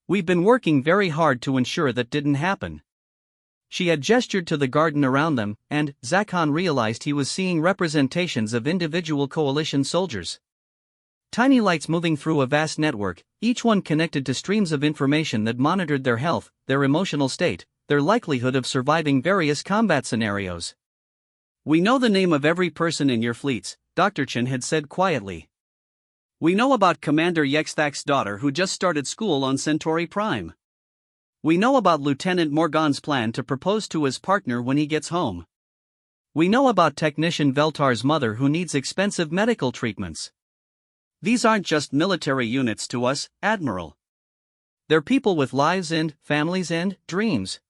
We've been working very hard to ensure that didn't happen. She had gestured to the garden around them, and Zakhan realized he was seeing representations of individual Coalition soldiers. Tiny lights moving through a vast network, each one connected to streams of information that monitored their health, their emotional state, their likelihood of surviving various combat scenarios. We know the name of every person in your fleets, Dr. Chen had said quietly. We know about Commander Yexthak's daughter who just started school on Centauri Prime. We know about Lieutenant Morgan's plan to propose to his partner when he gets home. We know about Technician Veltar's mother who needs expensive medical treatments. These aren't just military units to us, Admiral. They're people with lives and families and dreams.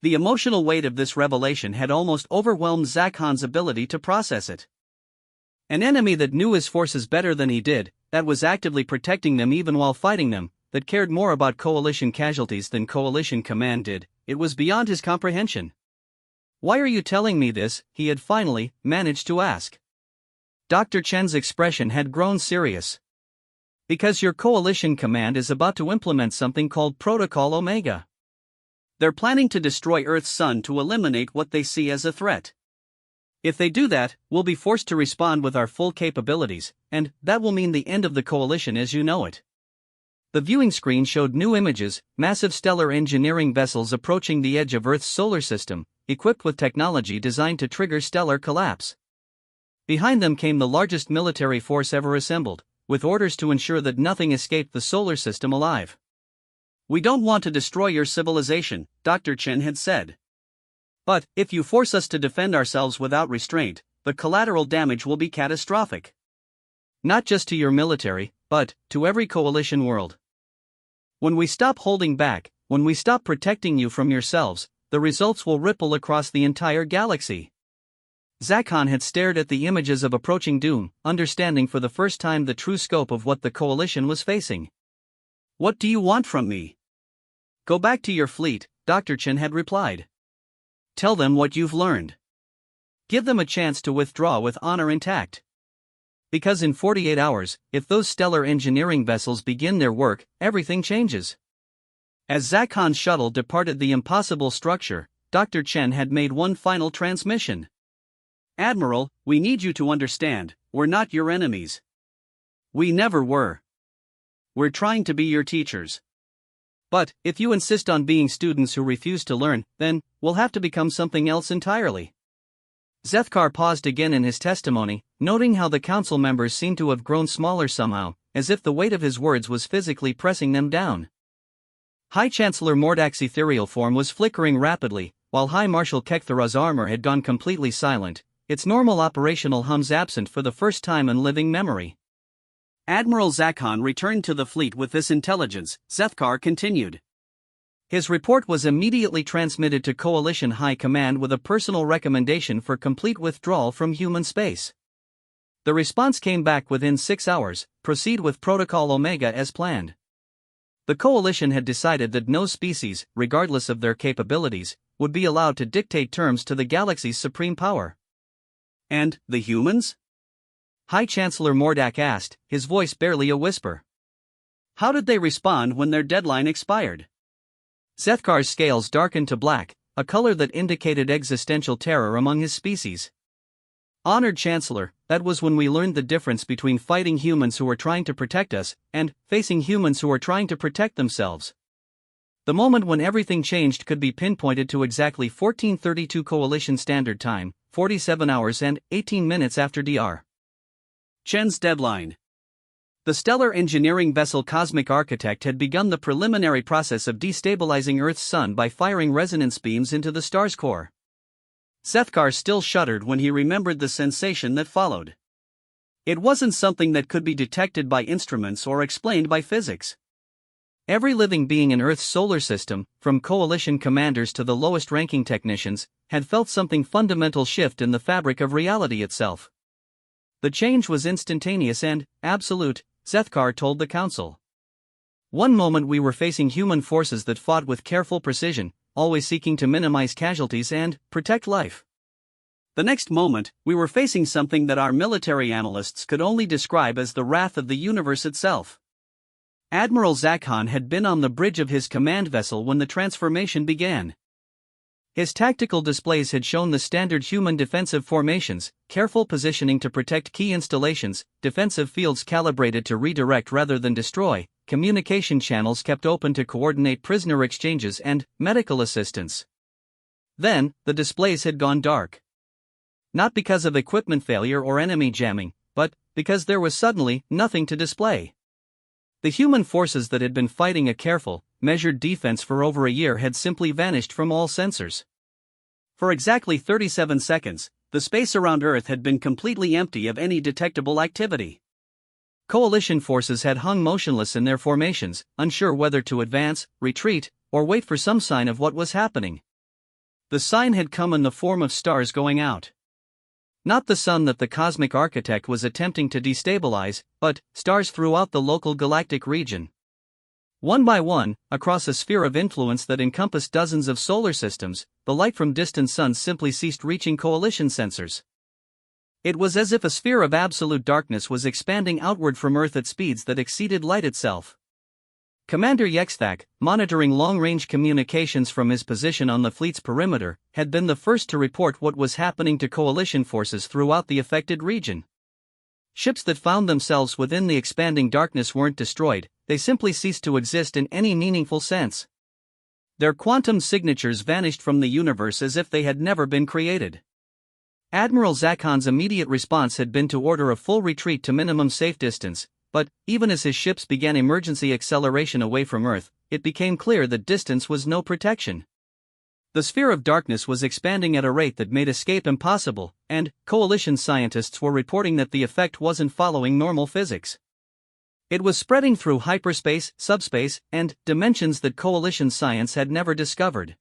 The emotional weight of this revelation had almost overwhelmed Zakhan's ability to process it. An enemy that knew his forces better than he did, that was actively protecting them even while fighting them, that cared more about Coalition casualties than Coalition command did, it was beyond his comprehension. Why are you telling me this? He had finally managed to ask. Dr. Chen's expression had grown serious. Because your Coalition command is about to implement something called Protocol Omega. They're planning to destroy Earth's sun to eliminate what they see as a threat. If they do that, we'll be forced to respond with our full capabilities, and that will mean the end of the Coalition as you know it. The viewing screen showed new images, massive stellar engineering vessels approaching the edge of Earth's solar system, equipped with technology designed to trigger stellar collapse. Behind them came the largest military force ever assembled, with orders to ensure that nothing escaped the solar system alive. "We don't want to destroy your civilization," Dr. Chen had said. "But, if you force us to defend ourselves without restraint, the collateral damage will be catastrophic. Not just to your military, but to every coalition world. When we stop holding back, when we stop protecting you from yourselves, the results will ripple across the entire galaxy." Zakhan had stared at the images of approaching doom, understanding for the first time the true scope of what the coalition was facing. "What do you want from me?" "Go back to your fleet," Dr. Chen had replied. "Tell them what you've learned. Give them a chance to withdraw with honor intact. Because in 48 hours, if those stellar engineering vessels begin their work, everything changes." As Zakhan's shuttle departed the impossible structure, Dr. Chen had made one final transmission. "Admiral, we need you to understand, we're not your enemies. We never were. We're trying to be your teachers. But, if you insist on being students who refuse to learn, then we'll have to become something else entirely." Zethkar paused again in his testimony, noting how the council members seemed to have grown smaller somehow, as if the weight of his words was physically pressing them down. High Chancellor Mordak's ethereal form was flickering rapidly, while High Marshal Kekthara's armor had gone completely silent, its normal operational hums absent for the first time in living memory. "Admiral Zakhan returned to the fleet with this intelligence," Zethkar continued. His report was immediately transmitted to Coalition High Command with a personal recommendation for complete withdrawal from human space. The response came back within 6 hours: proceed with Protocol Omega as planned. The Coalition had decided that no species, regardless of their capabilities, would be allowed to dictate terms to the galaxy's supreme power. "And the humans?" High Chancellor Mordak asked, his voice barely a whisper. "How did they respond when their deadline expired?" Zethkar's scales darkened to black, a color that indicated existential terror among his species. "Honored Chancellor, that was when we learned the difference between fighting humans who are trying to protect us, and facing humans who are trying to protect themselves. The moment when everything changed could be pinpointed to exactly 1432 Coalition Standard Time, 47 hours and 18 minutes after Dr. Chen's deadline. The stellar engineering vessel Cosmic Architect had begun the preliminary process of destabilizing Earth's sun by firing resonance beams into the star's core. Zethkar still shuddered when he remembered the sensation that followed. It wasn't something that could be detected by instruments or explained by physics. Every living being in Earth's solar system, from coalition commanders to the lowest-ranking technicians, had felt something fundamental shift in the fabric of reality itself. The change was instantaneous and absolute, Zethkar told the council. One moment we were facing human forces that fought with careful precision, always seeking to minimize casualties and protect life. The next moment, we were facing something that our military analysts could only describe as the wrath of the universe itself. Admiral Zakhan had been on the bridge of his command vessel when the transformation began. His tactical displays had shown the standard human defensive formations, careful positioning to protect key installations, defensive fields calibrated to redirect rather than destroy, communication channels kept open to coordinate prisoner exchanges and medical assistance. Then, the displays had gone dark. Not because of equipment failure or enemy jamming, but because there was suddenly nothing to display. The human forces that had been fighting a careful, measured defense for over a year had simply vanished from all sensors. For exactly 37 seconds, the space around Earth had been completely empty of any detectable activity. Coalition forces had hung motionless in their formations, unsure whether to advance, retreat, or wait for some sign of what was happening. The sign had come in the form of stars going out. Not the sun that the Cosmic Architect was attempting to destabilize, but stars throughout the local galactic region. One by one, across a sphere of influence that encompassed dozens of solar systems, the light from distant suns simply ceased reaching coalition sensors. It was as if a sphere of absolute darkness was expanding outward from Earth at speeds that exceeded light itself. Commander Yexthak, monitoring long-range communications from his position on the fleet's perimeter, had been the first to report what was happening to coalition forces throughout the affected region. Ships that found themselves within the expanding darkness weren't destroyed, they simply ceased to exist in any meaningful sense. Their quantum signatures vanished from the universe as if they had never been created. Admiral Zakhan's immediate response had been to order a full retreat to minimum safe distance, but, even as his ships began emergency acceleration away from Earth, it became clear that distance was no protection. The sphere of darkness was expanding at a rate that made escape impossible, and Coalition scientists were reporting that the effect wasn't following normal physics. It was spreading through hyperspace, subspace, and dimensions that Coalition science had never discovered.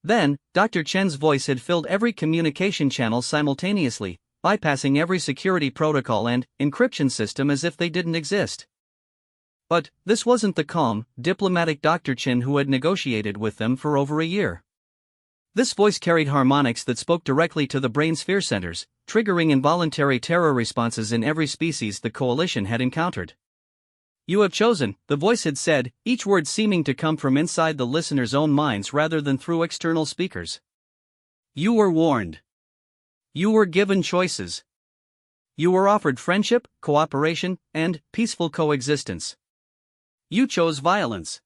Then, Dr. Chen's voice had filled every communication channel simultaneously, bypassing every security protocol and encryption system as if they didn't exist. But this wasn't the calm, diplomatic Dr. Chen who had negotiated with them for over a year. This voice carried harmonics that spoke directly to the brain's fear centers, triggering involuntary terror responses in every species the Coalition had encountered. "You have chosen," the voice had said, each word seeming to come from inside the listener's own minds rather than through external speakers. "You were warned. You were given choices. You were offered friendship, cooperation, and peaceful coexistence. You chose violence.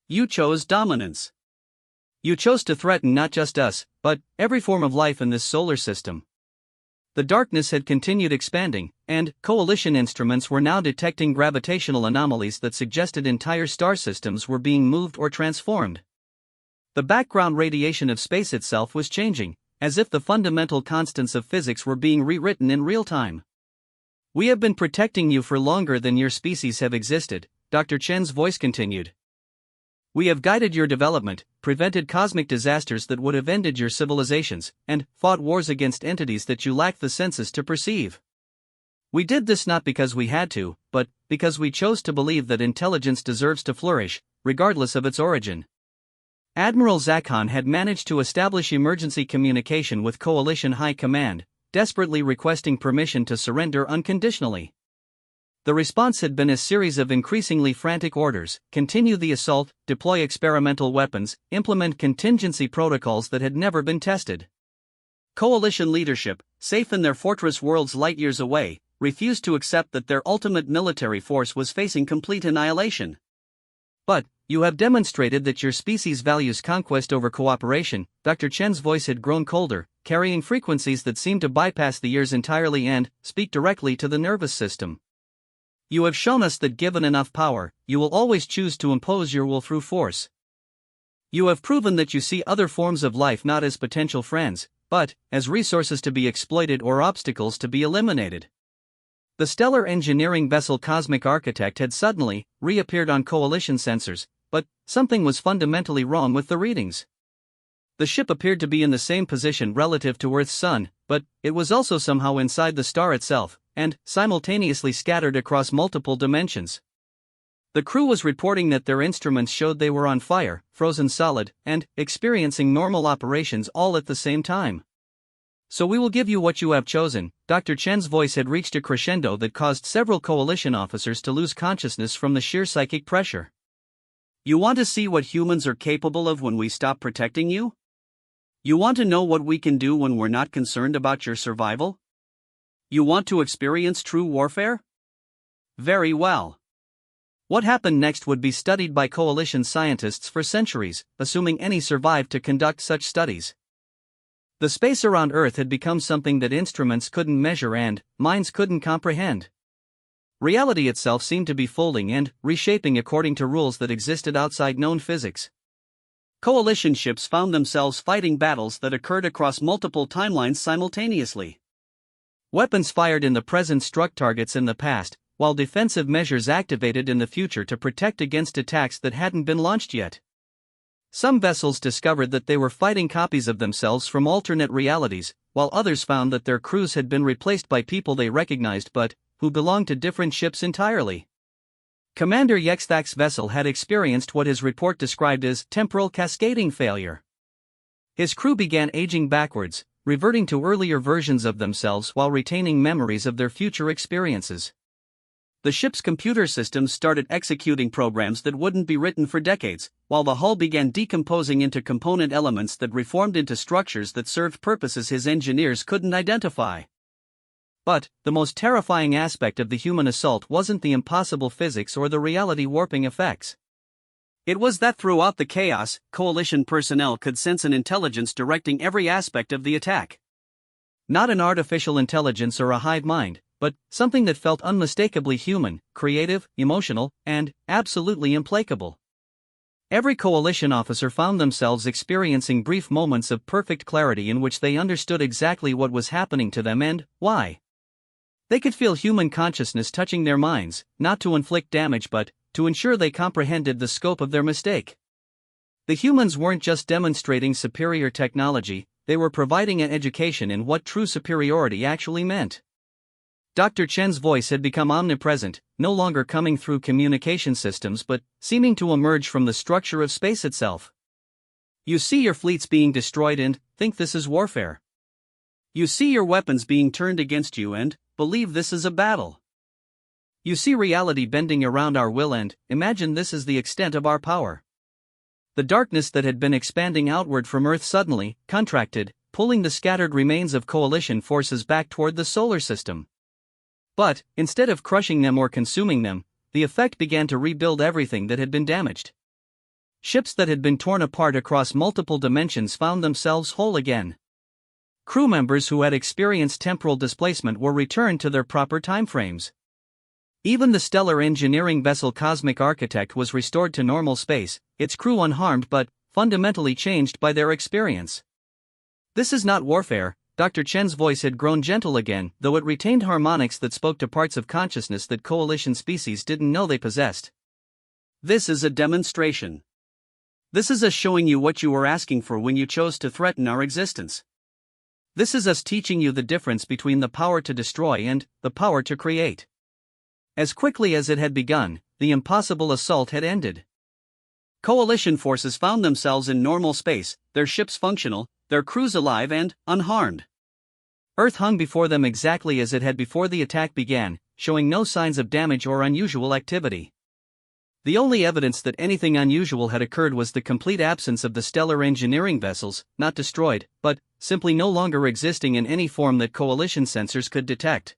You chose dominance. You chose to threaten not just us, but every form of life in this solar system." The darkness had continued expanding, and Coalition instruments were now detecting gravitational anomalies that suggested entire star systems were being moved or transformed. The background radiation of space itself was changing, as if the fundamental constants of physics were being rewritten in real time. "We have been protecting you for longer than your species have existed," Dr. Chen's voice continued. "We have guided your development, prevented cosmic disasters that would have ended your civilizations, and fought wars against entities that you lacked the senses to perceive. We did this not because we had to, but because we chose to believe that intelligence deserves to flourish, regardless of its origin." Admiral Zakhan had managed to establish emergency communication with Coalition High Command, desperately requesting permission to surrender unconditionally. The response had been a series of increasingly frantic orders: continue the assault, deploy experimental weapons, implement contingency protocols that had never been tested. Coalition leadership, safe in their fortress worlds light years away, refused to accept that their ultimate military force was facing complete annihilation. "But you have demonstrated that your species values conquest over cooperation." Dr. Chen's voice had grown colder, carrying frequencies that seemed to bypass the ears entirely and speak directly to the nervous system. "You have shown us that given enough power, you will always choose to impose your will through force. You have proven that you see other forms of life not as potential friends, but as resources to be exploited or obstacles to be eliminated." The stellar engineering vessel Cosmic Architect had suddenly reappeared on Coalition sensors, but something was fundamentally wrong with the readings. The ship appeared to be in the same position relative to Earth's sun, but it was also somehow inside the star itself, and simultaneously scattered across multiple dimensions. The crew was reporting that their instruments showed they were on fire, frozen solid, and experiencing normal operations all at the same time. "So we will give you what you have chosen." Dr. Chen's voice had reached a crescendo that caused several Coalition officers to lose consciousness from the sheer psychic pressure. "You want to see what humans are capable of when we stop protecting you? You want to know what we can do when we're not concerned about your survival? You want to experience true warfare? Very well. What happened next would be studied by Coalition scientists for centuries, assuming any survived to conduct such studies. The space around Earth had become something that instruments couldn't measure and minds couldn't comprehend. Reality itself seemed to be folding and reshaping according to rules that existed outside known physics. Coalition ships found themselves fighting battles that occurred across multiple timelines simultaneously. Weapons fired in the present struck targets in the past, while defensive measures activated in the future to protect against attacks that hadn't been launched yet. Some vessels discovered that they were fighting copies of themselves from alternate realities, while others found that their crews had been replaced by people they recognized but who belonged to different ships entirely. Commander Yexthak's vessel had experienced what his report described as temporal cascading failure. His crew began aging backwards, reverting to earlier versions of themselves while retaining memories of their future experiences. The ship's computer systems started executing programs that wouldn't be written for decades, while the hull began decomposing into component elements that reformed into structures that served purposes his engineers couldn't identify. But, the most terrifying aspect of the human assault wasn't the impossible physics or the reality warping effects. It was that throughout the chaos, Coalition personnel could sense an intelligence directing every aspect of the attack. Not an artificial intelligence or a hive mind, but something that felt unmistakably human, creative, emotional, and absolutely implacable. Every Coalition officer found themselves experiencing brief moments of perfect clarity in which they understood exactly what was happening to them and why. They could feel human consciousness touching their minds, not to inflict damage but to ensure they comprehended the scope of their mistake. The humans weren't just demonstrating superior technology, they were providing an education in what true superiority actually meant. Dr. Chen's voice had become omnipresent, no longer coming through communication systems but seeming to emerge from the structure of space itself. You see your fleets being destroyed and think this is warfare. You see your weapons being turned against you and believe this is a battle. You see reality bending around our will and imagine this is the extent of our power. The darkness that had been expanding outward from Earth suddenly contracted, pulling the scattered remains of Coalition forces back toward the solar system. But, instead of crushing them or consuming them, the effect began to rebuild everything that had been damaged. Ships that had been torn apart across multiple dimensions found themselves whole again. Crew members who had experienced temporal displacement were returned to their proper timeframes. Even the stellar engineering vessel Cosmic Architect was restored to normal space, its crew unharmed but fundamentally changed by their experience. This is not warfare. Dr. Chen's voice had grown gentle again, though it retained harmonics that spoke to parts of consciousness that Coalition species didn't know they possessed. This is a demonstration. This is us showing you what you were asking for when you chose to threaten our existence. This is us teaching you the difference between the power to destroy and the power to create. As quickly as it had begun, the impossible assault had ended. Coalition forces found themselves in normal space, their ships functional, their crews alive and unharmed. Earth hung before them exactly as it had before the attack began, showing no signs of damage or unusual activity. The only evidence that anything unusual had occurred was the complete absence of the stellar engineering vessels, not destroyed, but simply no longer existing in any form that Coalition sensors could detect.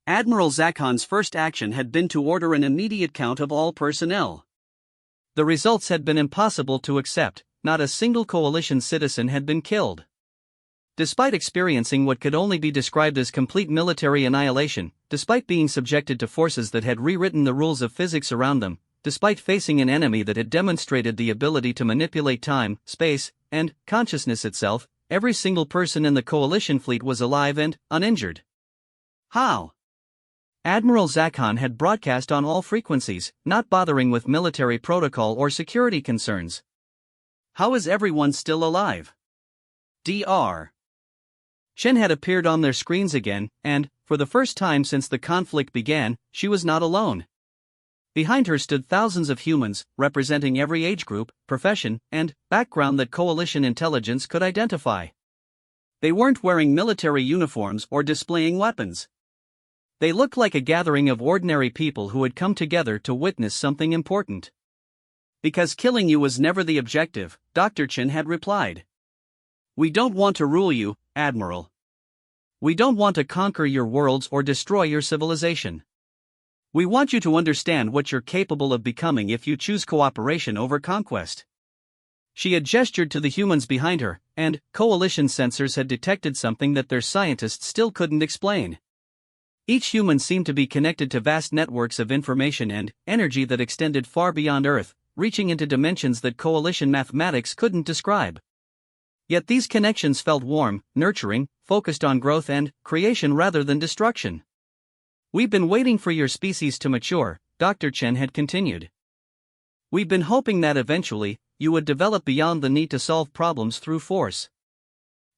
Admiral Zakhan's first action had been to order an immediate count of all personnel. The results had been impossible to accept, not a single Coalition citizen had been killed. Despite experiencing what could only be described as complete military annihilation, despite being subjected to forces that had rewritten the rules of physics around them, despite facing an enemy that had demonstrated the ability to manipulate time, space, and consciousness itself, every single person in the Coalition fleet was alive and uninjured. How? Admiral Zakhan had broadcast on all frequencies, not bothering with military protocol or security concerns. How is everyone still alive? Dr. Chen had appeared on their screens again, and, for the first time since the conflict began, she was not alone. Behind her stood thousands of humans, representing every age group, profession, and background that Coalition intelligence could identify. They weren't wearing military uniforms or displaying weapons. They looked like a gathering of ordinary people who had come together to witness something important. Because killing you was never the objective, Dr. Chen had replied. We don't want to rule you, Admiral. We don't want to conquer your worlds or destroy your civilization. We want you to understand what you're capable of becoming if you choose cooperation over conquest. She had gestured to the humans behind her, and Coalition sensors had detected something that their scientists still couldn't explain. Each human seemed to be connected to vast networks of information and energy that extended far beyond Earth, reaching into dimensions that Coalition mathematics couldn't describe. Yet these connections felt warm, nurturing, focused on growth and creation rather than destruction. We've been waiting for your species to mature, Dr. Chen had continued. We've been hoping that eventually, you would develop beyond the need to solve problems through force.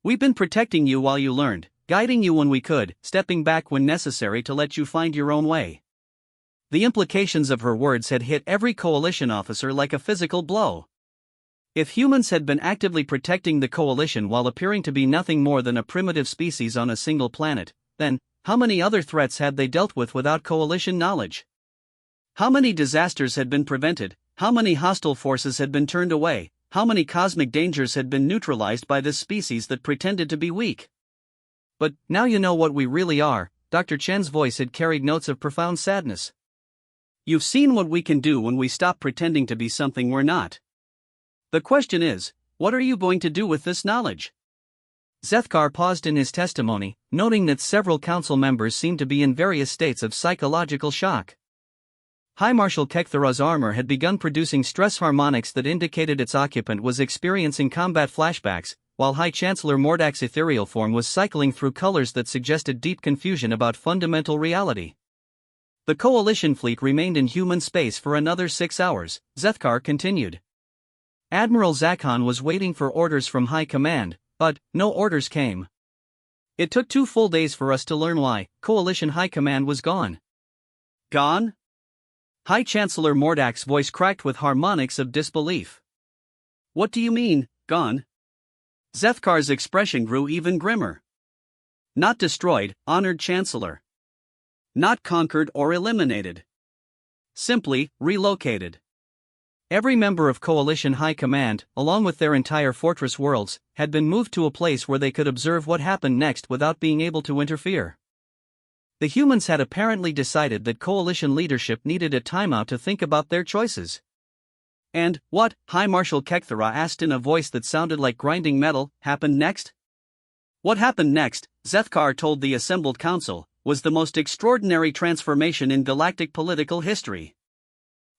We've been protecting you while you learned, guiding you when we could, stepping back when necessary to let you find your own way. The implications of her words had hit every Coalition officer like a physical blow. If humans had been actively protecting the Coalition while appearing to be nothing more than a primitive species on a single planet, then, how many other threats had they dealt with without Coalition knowledge? How many disasters had been prevented, how many hostile forces had been turned away, how many cosmic dangers had been neutralized by this species that pretended to be weak? But now you know what we really are, Dr. Chen's voice had carried notes of profound sadness. You've seen what we can do when we stop pretending to be something we're not. The question is, what are you going to do with this knowledge? Zethkar paused in his testimony, noting that several council members seemed to be in various states of psychological shock. High Marshal Kekthara's armor had begun producing stress harmonics that indicated its occupant was experiencing combat flashbacks, while High Chancellor Mordak's ethereal form was cycling through colors that suggested deep confusion about fundamental reality. The Coalition fleet remained in human space for another 6 hours, Zethkar continued. Admiral Zakhan was waiting for orders from High Command, but no orders came. It took 2 full days for us to learn why Coalition High Command was gone. Gone? High Chancellor Mordak's voice cracked with harmonics of disbelief. What do you mean, gone? Zethkar's expression grew even grimmer. Not destroyed, honored Chancellor. Not conquered or eliminated. Simply relocated. Every member of Coalition High Command, along with their entire Fortress worlds, had been moved to a place where they could observe what happened next without being able to interfere. The humans had apparently decided that Coalition leadership needed a timeout to think about their choices. And what, High Marshal Kekthara asked in a voice that sounded like grinding metal, happened next? What happened next, Zethkar told the assembled council, was the most extraordinary transformation in galactic political history.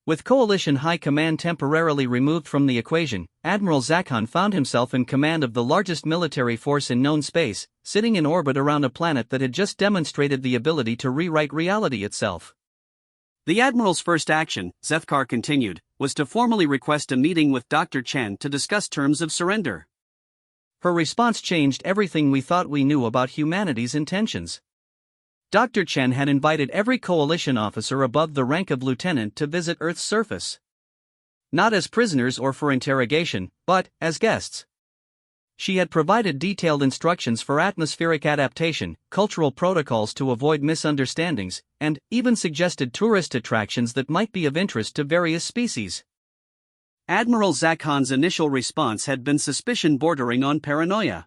With Coalition High Command temporarily removed from the equation, Admiral Zakhan found himself in command of the largest military force in known space, sitting in orbit around a planet that had just demonstrated the ability to rewrite reality itself. The Admiral's first action, Zethkar continued, was to formally request a meeting with Dr. Chen to discuss terms of surrender. Her response changed everything we thought we knew about humanity's intentions. Dr. Chen had invited every Coalition officer above the rank of lieutenant to visit Earth's surface. Not as prisoners or for interrogation, but as guests. She had provided detailed instructions for atmospheric adaptation, cultural protocols to avoid misunderstandings, and even suggested tourist attractions that might be of interest to various species. Admiral Zakhan's initial response had been suspicion bordering on paranoia.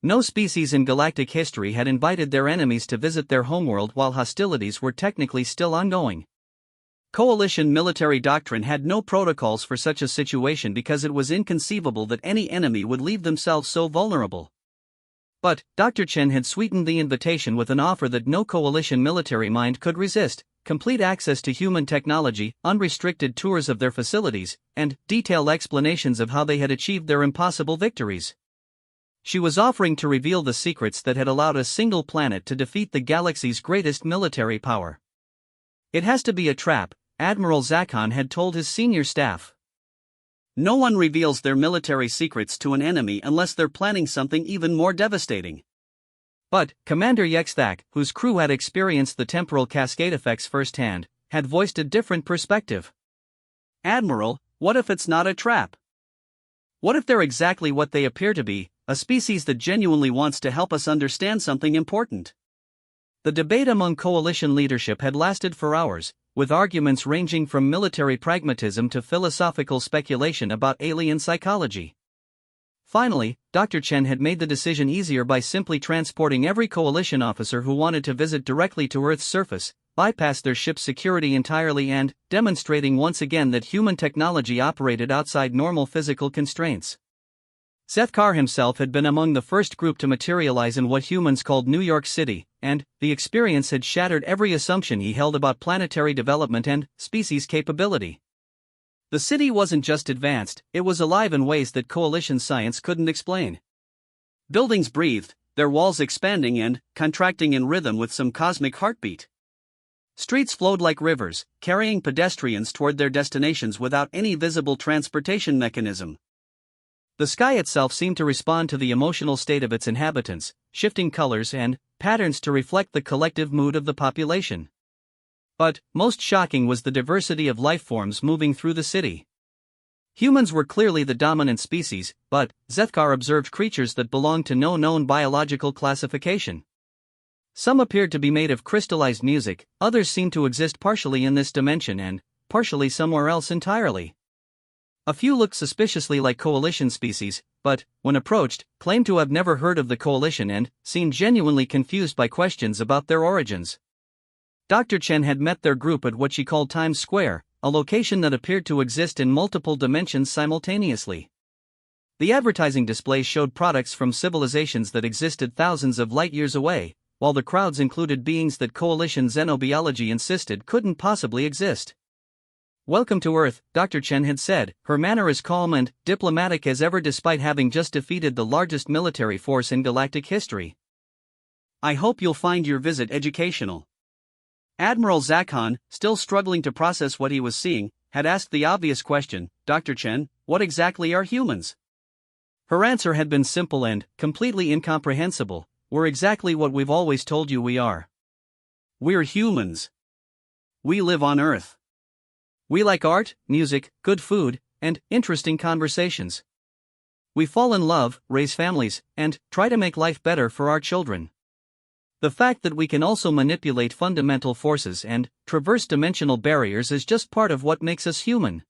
No species in galactic history had invited their enemies to visit their homeworld while hostilities were technically still ongoing. Coalition military doctrine had no protocols for such a situation because it was inconceivable that any enemy would leave themselves so vulnerable. But Dr. Chen had sweetened the invitation with an offer that no Coalition military mind could resist: complete access to human technology, unrestricted tours of their facilities, and detailed explanations of how they had achieved their impossible victories. She was offering to reveal the secrets that had allowed a single planet to defeat the galaxy's greatest military power. It has to be a trap, Admiral Zakhan had told his senior staff. No one reveals their military secrets to an enemy unless they're planning something even more devastating. But Commander Yexthak, whose crew had experienced the temporal cascade effects firsthand, had voiced a different perspective. Admiral, what if it's not a trap? What if they're exactly what they appear to be, a species that genuinely wants to help us understand something important? The debate among Coalition leadership had lasted for hours, with arguments ranging from military pragmatism to philosophical speculation about alien psychology. Finally, Dr. Chen had made the decision easier by simply transporting every Coalition officer who wanted to visit directly to Earth's surface, bypass their ship's security entirely, and demonstrating once again that human technology operated outside normal physical constraints. Zethkar himself had been among the first group to materialize in what humans called New York City, and the experience had shattered every assumption he held about planetary development and species capability. The city wasn't just advanced, it was alive in ways that Coalition science couldn't explain. Buildings breathed, their walls expanding and contracting in rhythm with some cosmic heartbeat. Streets flowed like rivers, carrying pedestrians toward their destinations without any visible transportation mechanism. The sky itself seemed to respond to the emotional state of its inhabitants, shifting colors and patterns to reflect the collective mood of the population. But most shocking was the diversity of life forms moving through the city. Humans were clearly the dominant species, but Zethkar observed creatures that belonged to no known biological classification. Some appeared to be made of crystallized music, others seemed to exist partially in this dimension and partially somewhere else entirely. A few looked suspiciously like Coalition species, but, when approached, claimed to have never heard of the coalition and seemed genuinely confused by questions about their origins. Dr. Chen had met their group at what she called Times Square, a location that appeared to exist in multiple dimensions simultaneously. The advertising displays showed products from civilizations that existed thousands of light years away, while the crowds included beings that coalition xenobiology insisted couldn't possibly exist. "Welcome to Earth," Dr. Chen had said, her manner as calm and diplomatic as ever despite having just defeated the largest military force in galactic history. "I hope you'll find your visit educational." Admiral Zakhan, still struggling to process what he was seeing, had asked the obvious question, "Dr. Chen, what exactly are humans?" Her answer had been simple and completely incomprehensible. "We're exactly what we've always told you we are. We're humans. We live on Earth. We like art, music, good food, and interesting conversations. We fall in love, raise families, and try to make life better for our children. The fact that we can also manipulate fundamental forces and traverse dimensional barriers is just part of what makes us human."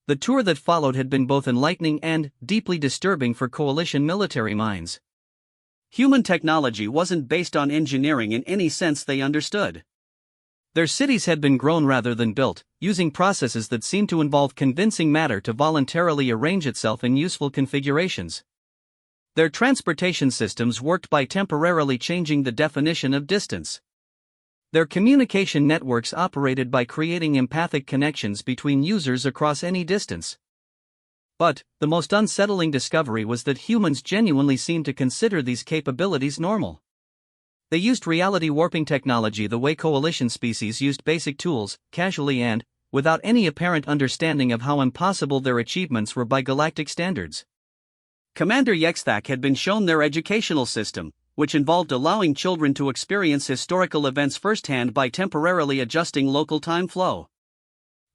The tour that followed had been both enlightening and deeply disturbing for coalition military minds. Human technology wasn't based on engineering in any sense they understood. Their cities had been grown rather than built, using processes that seemed to involve convincing matter to voluntarily arrange itself in useful configurations. Their transportation systems worked by temporarily changing the definition of distance. Their communication networks operated by creating empathic connections between users across any distance. But, the most unsettling discovery was that humans genuinely seemed to consider these capabilities normal. They used reality warping technology the way coalition species used basic tools, casually and without any apparent understanding of how impossible their achievements were by galactic standards. Commander Yexthak had been shown their educational system, which involved allowing children to experience historical events firsthand by temporarily adjusting local time flow.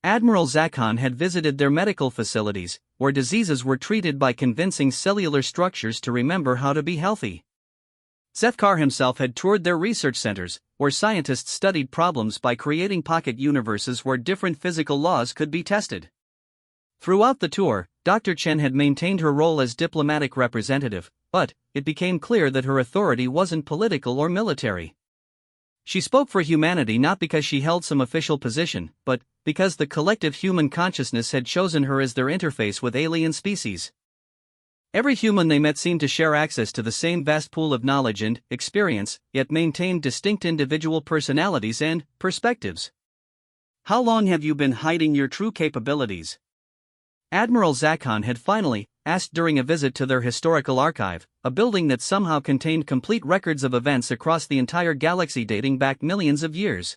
Admiral Zakhan had visited their medical facilities, where diseases were treated by convincing cellular structures to remember how to be healthy. Zethkar himself had toured their research centers, where scientists studied problems by creating pocket universes where different physical laws could be tested. Throughout the tour, Dr. Chen had maintained her role as diplomatic representative, but it became clear that her authority wasn't political or military. She spoke for humanity not because she held some official position, but because the collective human consciousness had chosen her as their interface with alien species. Every human they met seemed to share access to the same vast pool of knowledge and experience, yet maintained distinct individual personalities and perspectives. "How long have you been hiding your true capabilities?" Admiral Zakhan had finally asked during a visit to their historical archive, a building that somehow contained complete records of events across the entire galaxy dating back millions of years.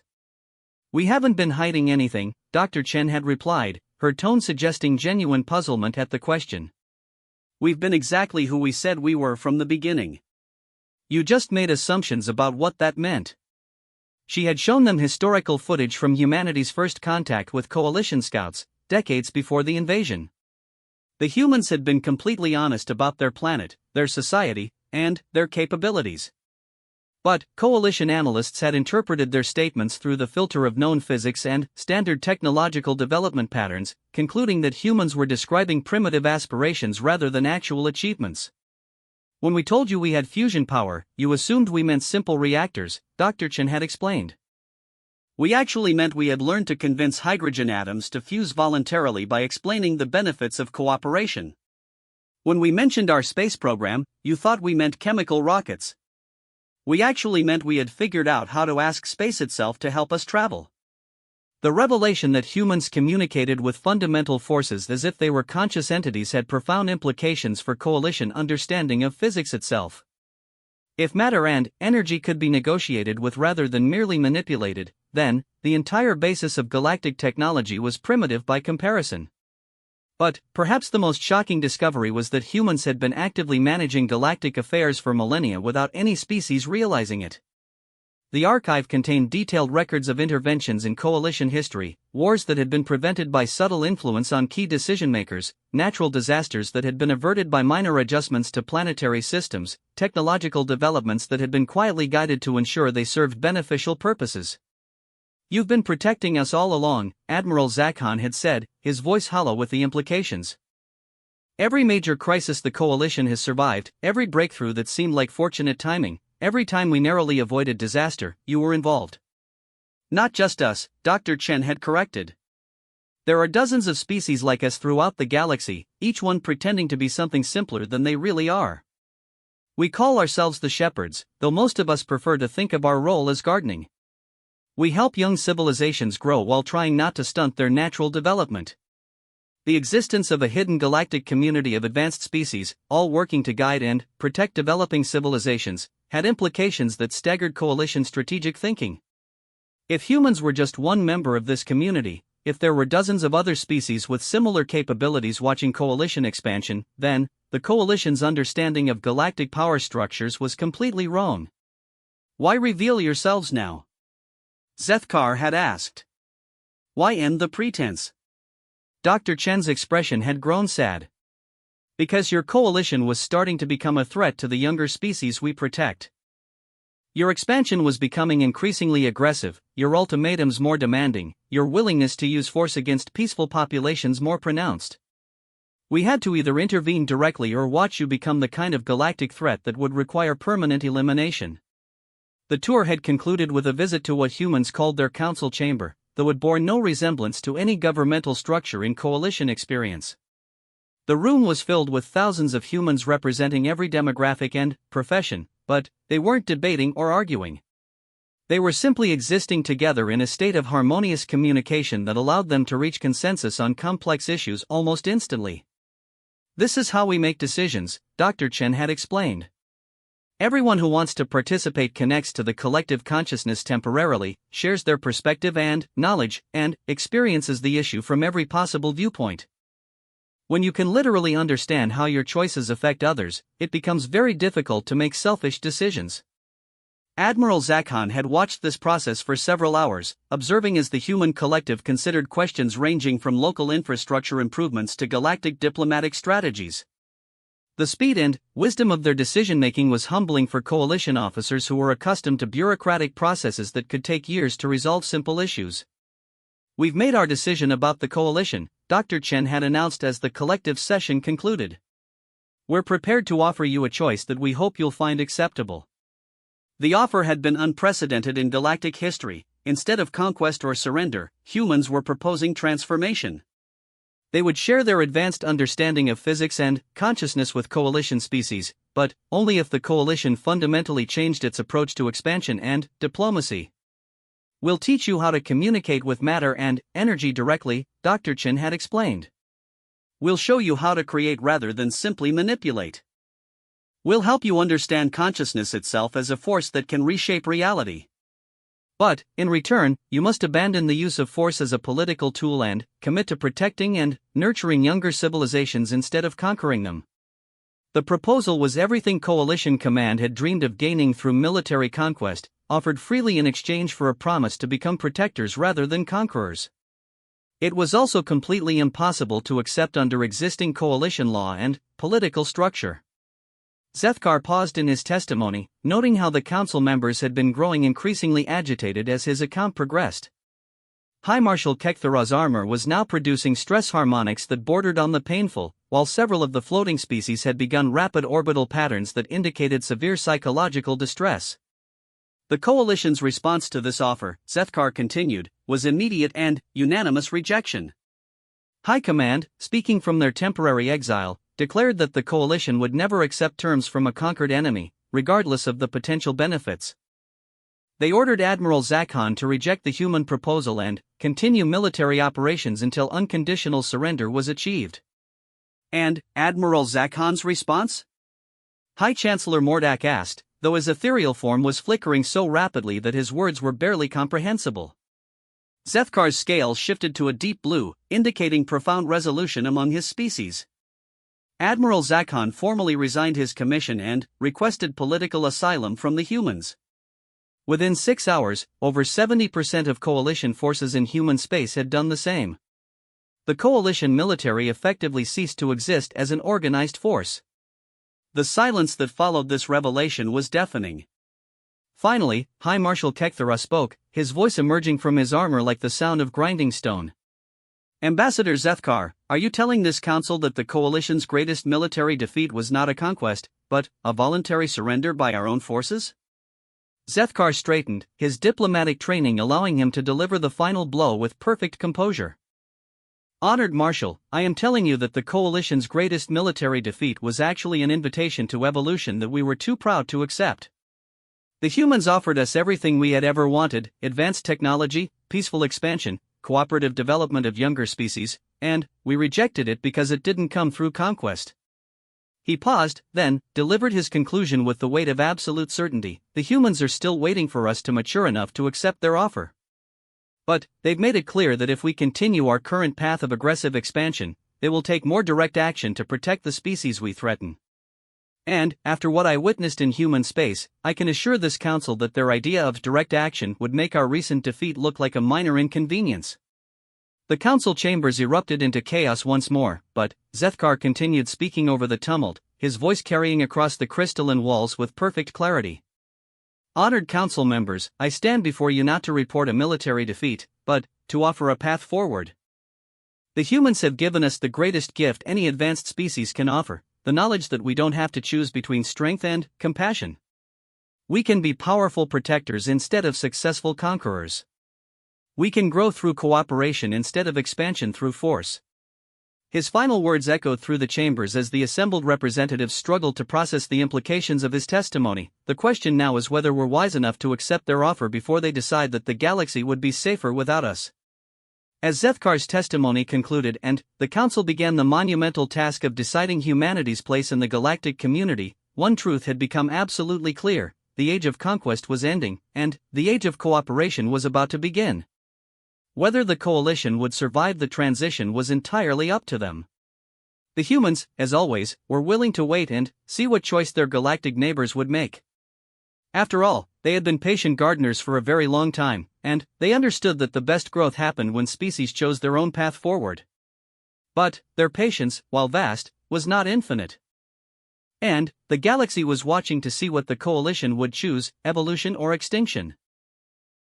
"We haven't been hiding anything," Dr. Chen had replied, her tone suggesting genuine puzzlement at the question. "We've been exactly who we said we were from the beginning. You just made assumptions about what that meant." She had shown them historical footage from humanity's first contact with coalition scouts, decades before the invasion. The humans had been completely honest about their planet, their society, and their capabilities. But coalition analysts had interpreted their statements through the filter of known physics and standard technological development patterns, concluding that humans were describing primitive aspirations rather than actual achievements. "When we told you we had fusion power, you assumed we meant simple reactors," Dr. Chen had explained. "We actually meant we had learned to convince hydrogen atoms to fuse voluntarily by explaining the benefits of cooperation. When we mentioned our space program, you thought we meant chemical rockets. We actually meant we had figured out how to ask space itself to help us travel." The revelation that humans communicated with fundamental forces as if they were conscious entities had profound implications for coalition understanding of physics itself. If matter and energy could be negotiated with rather than merely manipulated, then the entire basis of galactic technology was primitive by comparison. But perhaps the most shocking discovery was that humans had been actively managing galactic affairs for millennia without any species realizing it. The archive contained detailed records of interventions in coalition history, wars that had been prevented by subtle influence on key decision-makers, natural disasters that had been averted by minor adjustments to planetary systems, technological developments that had been quietly guided to ensure they served beneficial purposes. "You've been protecting us all along," Admiral Zakhan had said, his voice hollow with the implications. Every major crisis the coalition has survived, every breakthrough that seemed like fortunate timing, every time we narrowly avoided disaster, you were involved. Not just us, Dr. Chen had corrected. There are dozens of species like us throughout the galaxy, each one pretending to be something simpler than they really are. We call ourselves the shepherds, though most of us prefer to think of our role as gardening. We help young civilizations grow while trying not to stunt their natural development. The existence of a hidden galactic community of advanced species, all working to guide and protect developing civilizations, had implications that staggered coalition strategic thinking. If humans were just one member of this community, if there were dozens of other species with similar capabilities watching coalition expansion, then the coalition's understanding of galactic power structures was completely wrong. Why reveal yourselves now? Zethkar had asked. Why end the pretense? Dr. Chen's expression had grown sad. Because your coalition was starting to become a threat to the younger species we protect. Your expansion was becoming increasingly aggressive, your ultimatums more demanding, your willingness to use force against peaceful populations more pronounced. We had to either intervene directly or watch you become the kind of galactic threat that would require permanent elimination. The tour had concluded with a visit to what humans called their council chamber, though it bore no resemblance to any governmental structure in coalition experience. The room was filled with thousands of humans representing every demographic and profession, but they weren't debating or arguing. They were simply existing together in a state of harmonious communication that allowed them to reach consensus on complex issues almost instantly. This is how we make decisions, Dr. Chen had explained. Everyone who wants to participate connects to the collective consciousness temporarily, shares their perspective and knowledge, and experiences the issue from every possible viewpoint. When you can literally understand how your choices affect others, it becomes very difficult to make selfish decisions. Admiral Zakhan had watched this process for several hours, observing as the human collective considered questions ranging from local infrastructure improvements to galactic diplomatic strategies. The speed and wisdom of their decision-making was humbling for coalition officers who were accustomed to bureaucratic processes that could take years to resolve simple issues. We've made our decision about the coalition, Dr. Chen had announced as the collective session concluded. We're prepared to offer you a choice that we hope you'll find acceptable. The offer had been unprecedented in galactic history. Instead of conquest or surrender, humans were proposing transformation. They would share their advanced understanding of physics and consciousness with coalition species, but only if the coalition fundamentally changed its approach to expansion and diplomacy. We'll teach you how to communicate with matter and energy directly, Dr. Chen had explained. We'll show you how to create rather than simply manipulate. We'll help you understand consciousness itself as a force that can reshape reality. But, in return, you must abandon the use of force as a political tool and commit to protecting and nurturing younger civilizations instead of conquering them. The proposal was everything Coalition Command had dreamed of gaining through military conquest, offered freely in exchange for a promise to become protectors rather than conquerors. It was also completely impossible to accept under existing coalition law and political structure. Zethkar paused in his testimony, noting how the council members had been growing increasingly agitated as his account progressed. High Marshal Kekthara's armor was now producing stress harmonics that bordered on the painful, while several of the floating species had begun rapid orbital patterns that indicated severe psychological distress. The coalition's response to this offer, Zethkar continued, was immediate and unanimous rejection. High Command, speaking from their temporary exile, declared that the coalition would never accept terms from a conquered enemy, regardless of the potential benefits. They ordered Admiral Zakhan to reject the human proposal and continue military operations until unconditional surrender was achieved. And Admiral Zakhan's response? High Chancellor Mordak asked, though his ethereal form was flickering so rapidly that his words were barely comprehensible. Zethkar's scale shifted to a deep blue, indicating profound resolution among his species. Admiral Zakhan formally resigned his commission and requested political asylum from the humans. Within 6 hours, over 70% of coalition forces in human space had done the same. The coalition military effectively ceased to exist as an organized force. The silence that followed this revelation was deafening. Finally, High Marshal Kekthara spoke, his voice emerging from his armor like the sound of grinding stone. Ambassador Zethkar, are you telling this council that the coalition's greatest military defeat was not a conquest, but a voluntary surrender by our own forces? Zethkar straightened, his diplomatic training allowing him to deliver the final blow with perfect composure. Honored Marshal, I am telling you that the coalition's greatest military defeat was actually an invitation to evolution that we were too proud to accept. The humans offered us everything we had ever wanted: advanced technology, peaceful expansion, cooperative development of younger species, and we rejected it because it didn't come through conquest. He paused, then delivered his conclusion with the weight of absolute certainty. The humans are still waiting for us to mature enough to accept their offer. But they've made it clear that if we continue our current path of aggressive expansion, they will take more direct action to protect the species we threaten. And, after what I witnessed in human space, I can assure this council that their idea of direct action would make our recent defeat look like a minor inconvenience. The council chambers erupted into chaos once more, but Zethkar continued speaking over the tumult, his voice carrying across the crystalline walls with perfect clarity. Honored council members, I stand before you not to report a military defeat, but to offer a path forward. The humans have given us the greatest gift any advanced species can offer: the knowledge that we don't have to choose between strength and compassion. We can be powerful protectors instead of successful conquerors. We can grow through cooperation instead of expansion through force. His final words echoed through the chambers as the assembled representatives struggled to process the implications of his testimony. The question now is whether we're wise enough to accept their offer before they decide that the galaxy would be safer without us. As Zethkar's testimony concluded and the council began the monumental task of deciding humanity's place in the galactic community, one truth had become absolutely clear: the age of conquest was ending, and the age of cooperation was about to begin. Whether the coalition would survive the transition was entirely up to them. The humans, as always, were willing to wait and see what choice their galactic neighbors would make. After all, they had been patient gardeners for a very long time, and they understood that the best growth happened when species chose their own path forward. But their patience, while vast, was not infinite. And the galaxy was watching to see what the coalition would choose: evolution or extinction.